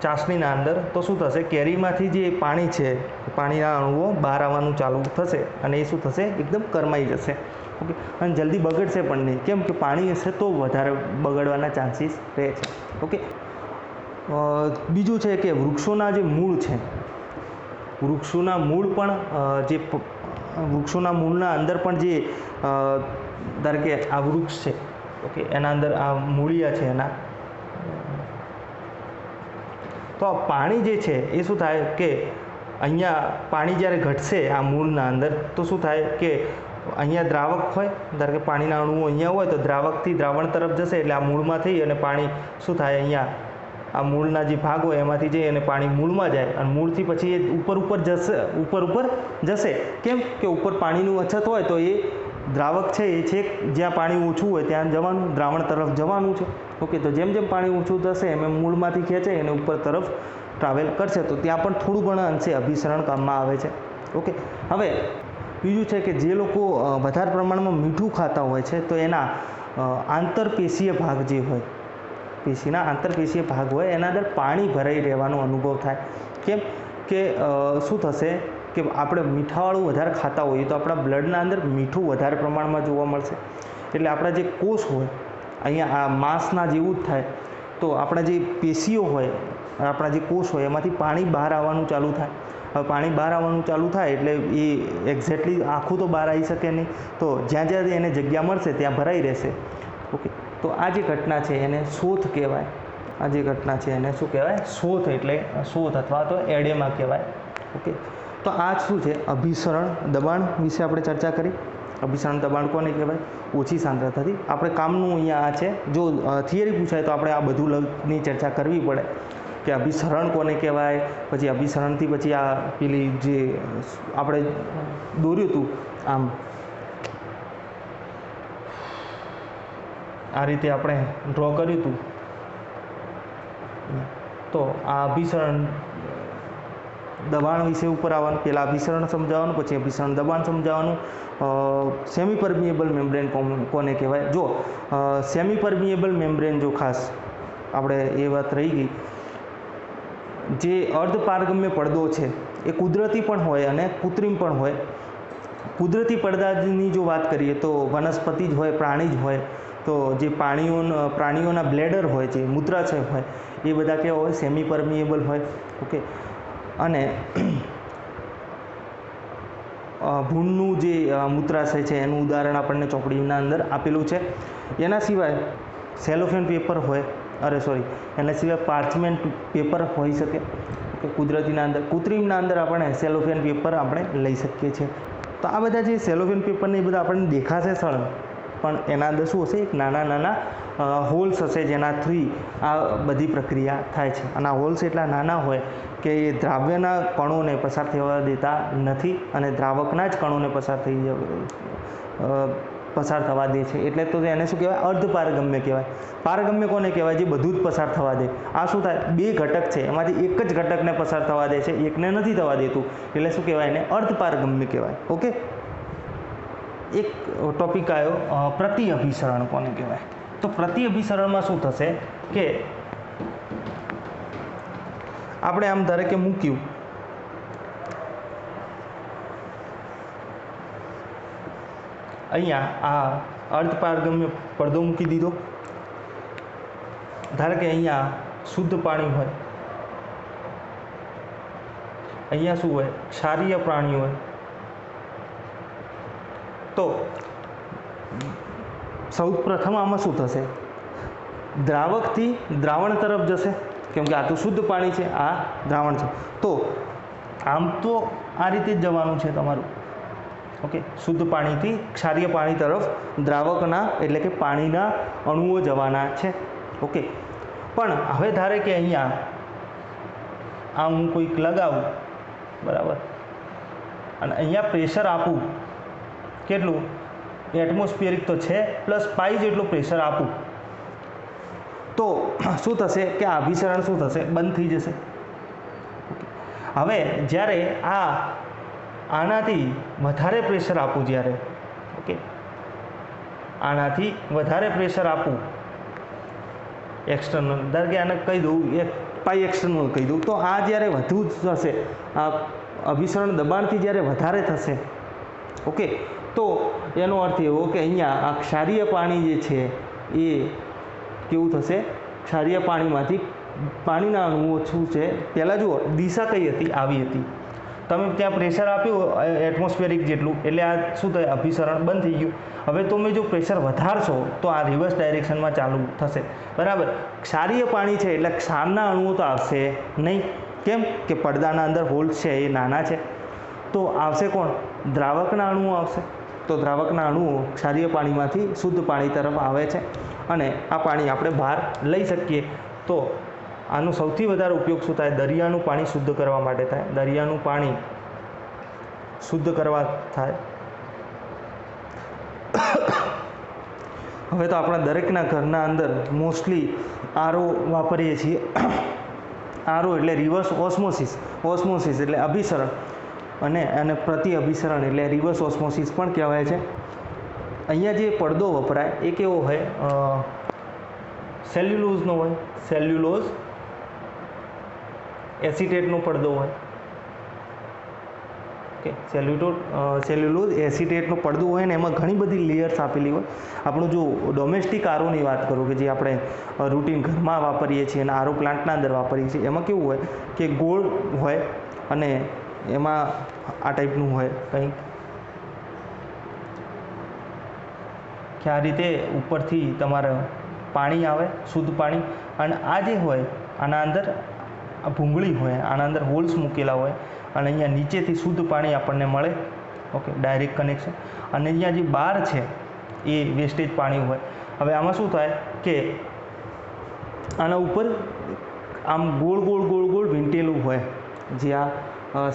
ચાસણીના અંદર તો શું થશે, કેરીમાંથી જે પાણી છે, પાણીના અણુઓ બહાર આવવાનું ચાલુ થશે અને એ શું થશે, એકદમ કરમાઈ જશે. ઓકે, અને જલ્દી બગડશે પણ નહીં. કેમ કે પાણી હશે તો વધારે બગડવાના ચાન્સીસ રહે છે. ઓકે, બીજું છે કે વૃક્ષોના જે મૂળ છે, વૃક્ષોના મૂળ પણ વૃક્ષોના મૂળના અંદર પણ જે ધારો કે આ વૃક્ષ છે, ઓકે, એના અંદર આ મૂળિયા છે એના, તો આ પાણી જે છે એ શું થાય કે અહીંયા પાણી જ્યારે ઘટશે આ મૂળના અંદર તો શું થાય કે અહીંયા દ્રાવક હોય, ધારો કે પાણીના અણુઓ અહીંયા હોય તો દ્રાવકથી દ્રાવણ તરફ જશે એટલે આ મૂળમાં થઈ અને પાણી શું થાય, અહીંયા આ મૂળના જે ભાગ હોય એમાંથી જઈ અને પાણી મૂળમાં જાય અને મૂળથી પછી એ ઉપર જશે. કેમ કે ઉપર પાણીનું અછત હોય તો એ દ્રાવક છે એ છેક જ્યાં પાણી ઓછું હોય ત્યાં જવાનું, દ્રાવણ તરફ જવાનું છે. ઓકે, તો જેમ જેમ પાણી ઓછું થશે એમ મૂળમાંથી ખેંચાય અને ઉપર તરફ ટ્રાવેલ કરશે, તો ત્યાં પણ થોડું ઘણું અંશે અભિસરણ કામમાં આવે છે. ઓકે, હવે બીજું છે કે જે લોકો વધારે પ્રમાણમાં મીઠું ખાતા હોય છે તો એના આંતરપેશીય ભાગ જે હોય, પેશીના આંતરપેશીય ભાગ હોય એના અંદર પાણી ભરાઈ રહેવાનો અનુભવ થાય. કેમ કે શું થશે કે આપણે મીઠાવાળું વધારે ખાતા હોઈએ તો આપણા બ્લડના અંદર મીઠું વધારે પ્રમાણમાં જોવા મળશે. એટલે આપણા જે કોષ હોય અહીંયા આ માંસના જેવું જ થાય, તો આપણા જે પેશીઓ હોય, આપણા જે કોષ હોય એમાંથી પાણી બહાર આવવાનું ચાલુ થાય. હવે પાણી બહાર આવવાનું ચાલુ થાય એટલે એ એક્ઝેક્ટલી આખું તો બહાર આવી શકે નહીં, તો જ્યાં જ્યાં એને જગ્યા મળશે ત્યાં ભરાઈ રહેશે. ઓકે, તો આ જે ઘટના છે એને શોથ કહેવાય. આ જે ઘટના છે એને શું કહેવાય, શોથ, એટલે શોથ અથવા તો એડેમા કહેવાય. ઓકે, તો આ શું છે, અભિસરણ દબાણ વિશે આપણે ચર્ચા કરી. અભિસરણ દબાણ કોને કહેવાય, ઓછી સાંદ્રતાથી. આપણે કામનું અહીંયા આ છે, જો થિયરી પૂછાય તો આપણે આ બધું લગની ચર્ચા કરવી પડે કે અભિસરણ કોને કહેવાય, પછી અભિસરણથી પછી આ પેલી જે આપણે દોર્યું હતું આમ આ રીતે આપણે ડ્રો કર્યું હતું, તો આ અભિસરણ દબાણ વિશે ઉપર આવવાનું, પહેલાં અભિસરણ સમજાવવાનું, પછી અભિસરણ દબાણ સમજાવવાનું. સેમી પરમિએબલ મેમ્બ્રેન કોને કહેવાય. જો સેમી પરમિએબલ મેમ્બ્રેન, જો ખાસ આપણે એ વાત રહી ગઈ, જે અર્ધપારગમ્ય પડદો છે એ કુદરતી પણ હોય અને કૃત્રિમ પણ હોય. કુદરતી પડદાની જો વાત કરીએ તો વનસ્પતિ જ હોય, પ્રાણી જ હોય, તો જે પ્રાણીઓના બ્લેડર હોય, જે મૂત્રાશય હોય, એ બધા કેવા હોય, સેમી પરમિએબલ હોય. ઓકે, અને ભૂણનું જે મૂત્રાશય છે એનું ઉદાહરણ આપણને ચોપડીના અંદર આપેલું છે. એના સિવાય સેલોફેન પેપર હોય, એના સિવાય પાર્ચમેન્ટ પેપર હોઈ શકે. ઓકે, કુદરતીના અંદર. કૃત્રિમના અંદર આપણે સેલોફેન પેપર આપણે લઈ શકીએ છીએ. તો આ બધા જે સેલોફેન પેપરને એ બધા આપણને દેખાશે સળંગ, પણ એના અંદર શું હશે, એક નાના નાના હોલ્સ હશે જેના થ્રી આ બધી પ્રક્રિયા થાય છે. અને આ હોલ્સ એટલા નાના હોય કે એ દ્રાવ્યના કણોને પસાર થવા દેતા નથી અને દ્રાવકના જ કણોને પસાર થવા દે છે. એટલે તો એને શું કહેવાય, અર્ધપારગમ્ય કહેવાય. પારગમ્ય કોને કહેવાય, જે બધું જ પસાર થવા દે. આ શું થાય, બે ઘટક છે એમાંથી એક જ ઘટકને પસાર થવા દે છે, એકને નથી થવા દેતું, એટલે શું કહેવાય, એને અર્ધપારગમ્ય કહેવાય. ઓકે, એક ટોપિક આવ્યો પ્રતિ અભિસરણ કોને કહેવાય. તો પ્રતિ અભિસરણમાં શું થશે કે આપણે આમ ધારે કે મૂક્યું, અહીંયા આ અર્ધપારગમ્ય પડદો મૂકી દીધો. ધારો કે અહીંયા શુદ્ધ પાણી હોય, અહીંયા શું હોય, ક્ષારીય પ્રાણી હોય. તો સૌ પ્રથમ આમાં શું થશે, દ્રાવકથી દ્રાવણ તરફ જશે, કેમ કે આ તો શુદ્ધ પાણી છે, આ દ્રાવણ છે. તો આમ તો આ રીતે જ જવાનું છે તમારું. ઓકે, શુદ્ધ પાણીથી ક્ષારીય પાણી તરફ દ્રાવકના એટલે કે પાણીના અણુઓ જવાના છે. ઓકે, પણ હવે ધારે કે અહીંયા આ હું કોઈક લગાવું, બરાબર, અને અહીંયા પ્રેશર આપું, કેટલું, એટમોસ્ફિયરિક તો છે પ્લસ પાઈ જેટલું પ્રેશર આપું, તો શું થશે કે આ અભિસરણ શું થશે, બંધ થઈ જશે. હવે જ્યારે આનાથી વધારે પ્રેશર આપું, જ્યારે ઓકે આનાથી વધારે પ્રેશર આપું એક્સટર્નલ, ધારો કે આને કહી દઉં પાઈ એક્સટર્નલ કહી દઉં. તો આ જ્યારે વધુ થશે, આ અભિસરણ દબાણથી જ્યારે વધારે થશે, ઓકે, તો એનો અર્થ એવો કે અહીંયા આ ક્ષારીય પાણી જે છે એ કેવું થશે, ક્ષારીય પાણીમાંથી પાણીના અણુઓ શું છે, પહેલાં જુઓ દિશા કઈ હતી, આવી હતી. તમે ત્યાં પ્રેશર આપ્યું એટમોસ્ફિયરિક જેટલું, એટલે આ શું થાય, અભિસરણ બંધ થઈ ગયું. હવે તમે જો પ્રેશર વધારશો તો આ રિવર્સ ડાયરેક્શનમાં ચાલુ થશે, બરાબર. ક્ષારીય પાણી છે એટલે ક્ષારના અણુઓ તો આવશે નહીં. કેમ કે પડદાના અંદર હોલ્સ છે એ નાના છે. તો આવશે કોણ, દ્રાવકના અણુઓ આવશે. તો દ્રાવકના અણુઓ ક્ષારીય પાણીમાંથી શુદ્ધ પાણી તરફ આવે છે અને આ પાણી આપણે બહાર લઈ શકીએ. તો આનો સૌથી વધારે ઉપયોગ શું થાય, દરિયાનું પાણી શુદ્ધ કરવા માટે થાય. દરિયાનું પાણી શુદ્ધ કરવા થાય. હવે તો આપણા દરેકના ઘરના અંદર મોસ્ટલી આરઓ વાપરીએ છીએ. આરઓ એટલે રિવર્સ ઓસ્મોસિસ. ઓસ્મોસિસ એટલે અભિસરણ અને પ્રતિ અભિસરણ એટલે રિવર્સ ઓસ્મોસિસ પણ કહેવાય છે. અહીંયા જે પડદો વપરાય એ કેવો હોય, સેલ્યુલોઝનો હોય. સેલ્યુલોઝ એસિટેટનો પડદો હોય. ઓકે, સેલ્યુલોઝ એસિટેટનો પડદો હોય ને એમાં ઘણી બધી લેયર્સ આપેલી હોય. આપણું જો ડોમેસ્ટિક આરોની વાત કરું કે જે આપણે રૂટીન ઘરમાં વાપરીએ છીએ અને આરો પ્લાન્ટના અંદર વાપરીએ છીએ, એમાં કેવું હોય કે ગોળ હોય અને એમાં આ ટાઈપનું હોય કંઈક કે આ રીતે ઉપરથી તમારે પાણી આવે, શુદ્ધ પાણી. અને આ જે હોય આના અંદર આ ભૂંગળી હોય, આના અંદર હોલ્સ મૂકેલા હોય અને અહીંયા નીચેથી શુદ્ધ પાણી આપણને મળે. Okay, direct connection. અને અહીંયા જે બહાર છે એ વેસ્ટેજ પાણી હોય. હવે આમાં શું થાય કે આના ઉપર આમ ગોળ ગોળ ગોળ ગોળ વીંટેલું હોય. જે આ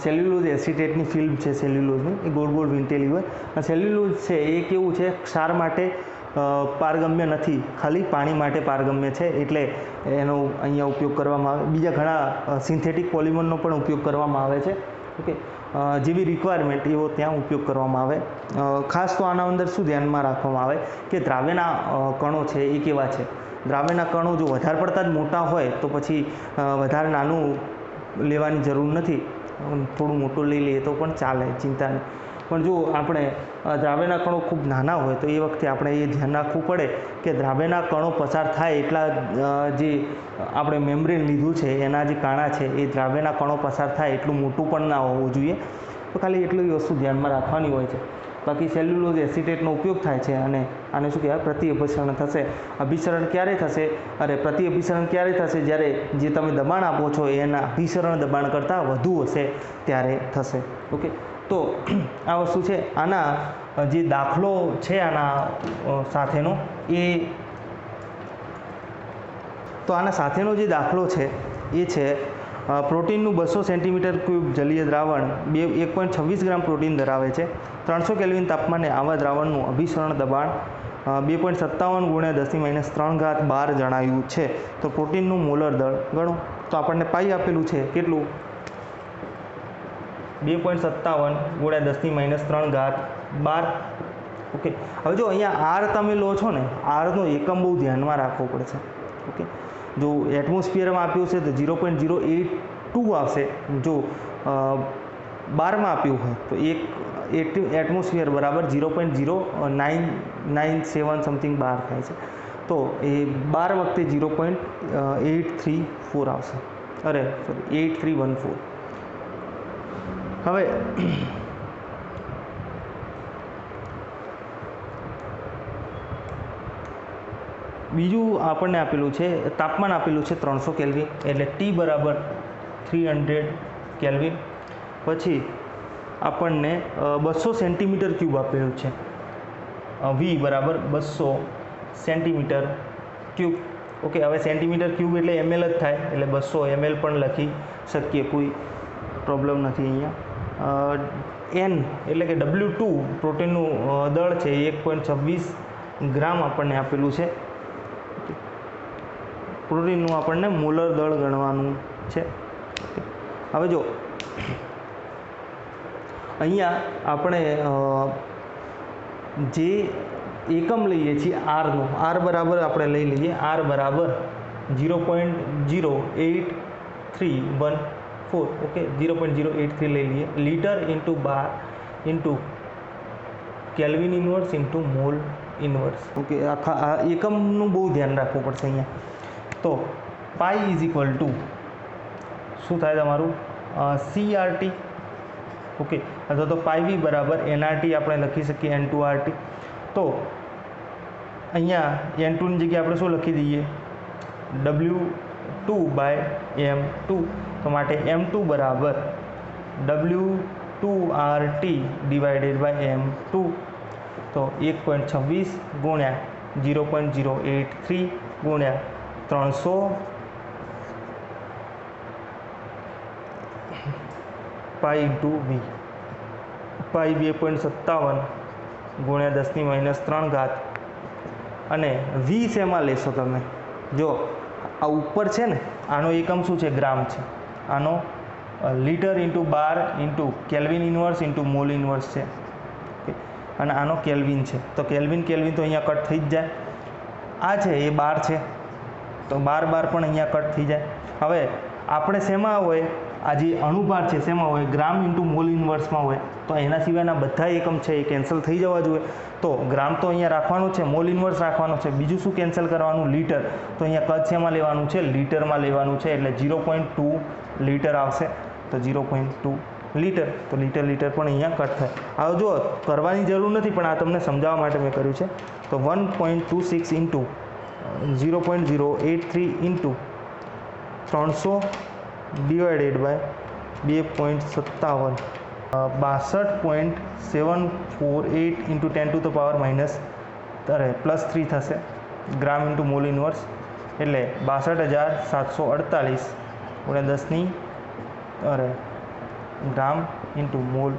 સેલ્યુલોઝ એસિટેટની ફિલ્મ છે સેલ્યુલોઝની, એ ગોળ ગોળ વીંટેલી હોય. આ સેલ્યુલોઝ છે એ કેવું છે, ક્ષાર માટે પારગમ્ય નથી, ખાલી પાણી માટે પારગમ્ય છે. એટલે એનો અહીંયા ઉપયોગ કરવામાં આવે. બીજા ઘણા સિન્થેટિક પોલિમરનો પણ ઉપયોગ કરવામાં આવે છે. ઓકે, જેવી રિક્વાયરમેન્ટ એવો ત્યાં ઉપયોગ કરવામાં આવે. ખાસ તો આના અંદર શું ધ્યાનમાં રાખવામાં આવે કે દ્રાવ્યના કણો છે એ કેવા છે. દ્રાવ્યના કણો જો વધારે પડતા જ મોટા હોય તો પછી વધારે નાનું લેવાની જરૂર નથી, થોડું મોટું લઈ લઈએ તો પણ ચાલે, ચિંતા નહીં. પણ જો આપણે દ્રાવ્યના કણો ખૂબ નાના હોય તો એ વખતે આપણે એ ધ્યાન રાખવું પડે કે દ્રાવ્યના કણો પસાર થાય એટલા જે આપણે મેમ્બ્રેન લીધું છે એના જે કાણા છે એ દ્રાવ્યના કણો પસાર થાય એટલું મોટું પણ ના હોવું જોઈએ. તો ખાલી એટલી વસ્તુ ધ્યાનમાં રાખવાની હોય છે. બાકી સેલ્યુલોઝ એસિટેટનો ઉપયોગ થાય છે અને આને શું કહેવાય, પ્રતિ અભિસરણ થશે. અભિસરણ ક્યારે થશે, અરે પ્રતિ અભિસરણ ક્યારે થશે, જ્યારે જે તમે દબાણ આપો છો એના અભિસરણ દબાણ કરતાં વધુ હશે ત્યારે થશે. ઓકે, તો આ વસ્તુ છે. આના જે દાખલો છે આના સાથેનો તો આના સાથેનો જે દાખલો છે એ છે પ્રોટીનનું 200 સેન્ટીમીટર ક્યુબ જલીય દ્રાવણ 1.26 ગ્રામ પ્રોટીન ધરાવે છે. 300 કેલ્વિન તાપમાને આવા દ્રાવણનું અભિસરણ દબાણ 2.57 × 10 - 3 બાર જણાયું છે. તો પ્રોટીનનું મોલર દળ ગણો. તો આપણને પાઈ આપેલું છે કેટલું, 2.57 × 10 - 3 ઓકે. હવે જો અહીંયા આર તમે લો છો ને, આરનો એકમ બહુ ધ્યાનમાં રાખવો પડશે. ઓકે, જો એટમોસ્ફિયરમાં આપ્યું છે તો 0.082 આવશે. જો બારમાં આપ્યું હોય તો એક એટમોસ્ફિયર બરાબર 0.0997 સમથિંગ બાર થાય છે. તો એ 12 વખતે 0.834 આવશે, અરે સોરી 8314. હવે બીજું આપણને આપેલું છે તાપમાન આપેલું છે 300 કેલ્વિન, એટલે T બરાબર 300 કેલ્વિન. પછી આપણને 200 સેન્ટીમીટર ક્યુબ આપેલું છે, V બરાબર 200 સેન્ટીમીટર ક્યુબ. ઓકે, હવે સેન્ટીમીટર ક્યુબ એટલે ml જ થાય, એટલે 200 ml પણ લખી શકીએ, કોઈ પ્રોબ્લેમ નથી અહીંયા. N એટલે કે W2 પ્રોટીનનું દળ છે 1.26 ગ્રામ આપણને આપેલું છે. પ્રોટીનનું આપણને મોલર દળ ગણવાનું છે. હવે જો અહીંયા આપણે જે એકમ લઈએ છીએ આરનો, આર બરાબર આપણે લઈ લઈએ, આર બરાબર 0.08 0.08314 ઓકે 0.083 લઈ લઈએ. લીટર ઇન્ટુ બાર into kelvin inverse into mall inverse. Okay આખા આ એકમનું બહુ ધ્યાન રાખવું પડશે અહીંયા. તો પાઈ ઇઝ ઇક્વલ ટુ શું થાય તમારું CRT. ઓકે અથવા તો પાઈ વી બરાબર NRT આપણે લખી શકીએ N2RT. તો અહીંયા N2ની જગ્યાએ આપણે શું લખી દઈએ W2/M2. તો માટે M2 બરાબર W2RT ડિવાઇડેડ બાય M2. તો 1.26 ગુણ્યા 0.083 ગુણ્યા 300 પાઈ ઇન્ટુ વી. પાઈ 2.57 ગુણ્યા 10⁻³ અને વી શેમાં લેશો તમે? જો આ ઉપર છે ને આનો એકમ શું છે? ગ્રામ છે. આનો લીટર ઇન્ટુ બાર into kelvin inverse into mall inverse છે. અને આનો કેલ્વિન છે. તો કેલ્વિન તો અહીંયા કટ થઈ જ જાય. આ છે એ બાર છે તો બાર પણ અહીંયા કટ થઈ જાય. હવે આપણે શેમાં હોય આ જે અણુભાર છે શેમાં હોય? ગ્રામ ઇન્ટુ મોલ ઇન્વર્સમાં હોય. તો એના સિવાયના બધા એકમ છે એ કેન્સલ થઈ જવા જોઈએ. તો ગ્રામ તો અહીંયા રાખવાનું છે, મોલ ઇન્વર્સ રાખવાનો છે, બીજું શું કેન્સલ કરવાનું? લીટર. તો અહીંયા કદ શેમાં લેવાનું છે? લીટરમાં લેવાનું છે. એટલે 0.2 લીટર આવશે. તો 0.2 લીટર. તો લીટર પણ અહીંયા કટ થાય. હવે જો કરવાની જરૂર નથી પણ આ તમને સમજાવવા માટે મેં કર્યું છે. તો 1.26 into 0.083 into 300 divided by 2.57 62.748 into 10⁻³ થશે. ગ્રામ ઇન્ટુ મોલ ઇન્વર્સ એટલે 62,748 ગુણ્યા 10 ગ્રામ ઇન્ટુ મોલ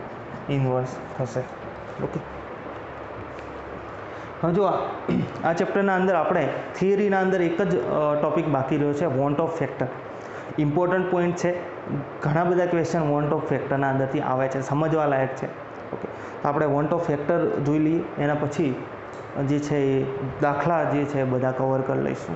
ઇન્વર્સ થશે. ઓકે હવે જો આ ચેપ્ટરના અંદર આપણે થિયરીના અંદર એક જ ટોપિક બાકી રહ્યો છે, want of factor. Important point છે. ઘણા બધા ક્વેશ્ચન વોન્ટ ઓફ ફેક્ટરના અંદરથી આવે છે, સમજવા લાયક છે. ઓકે તો આપણે વોન્ટ ઓફ ફેક્ટર જોઈ લઈએ. એના પછી જે છે એ દાખલા જે છે બધા કવર કરી લઈશું.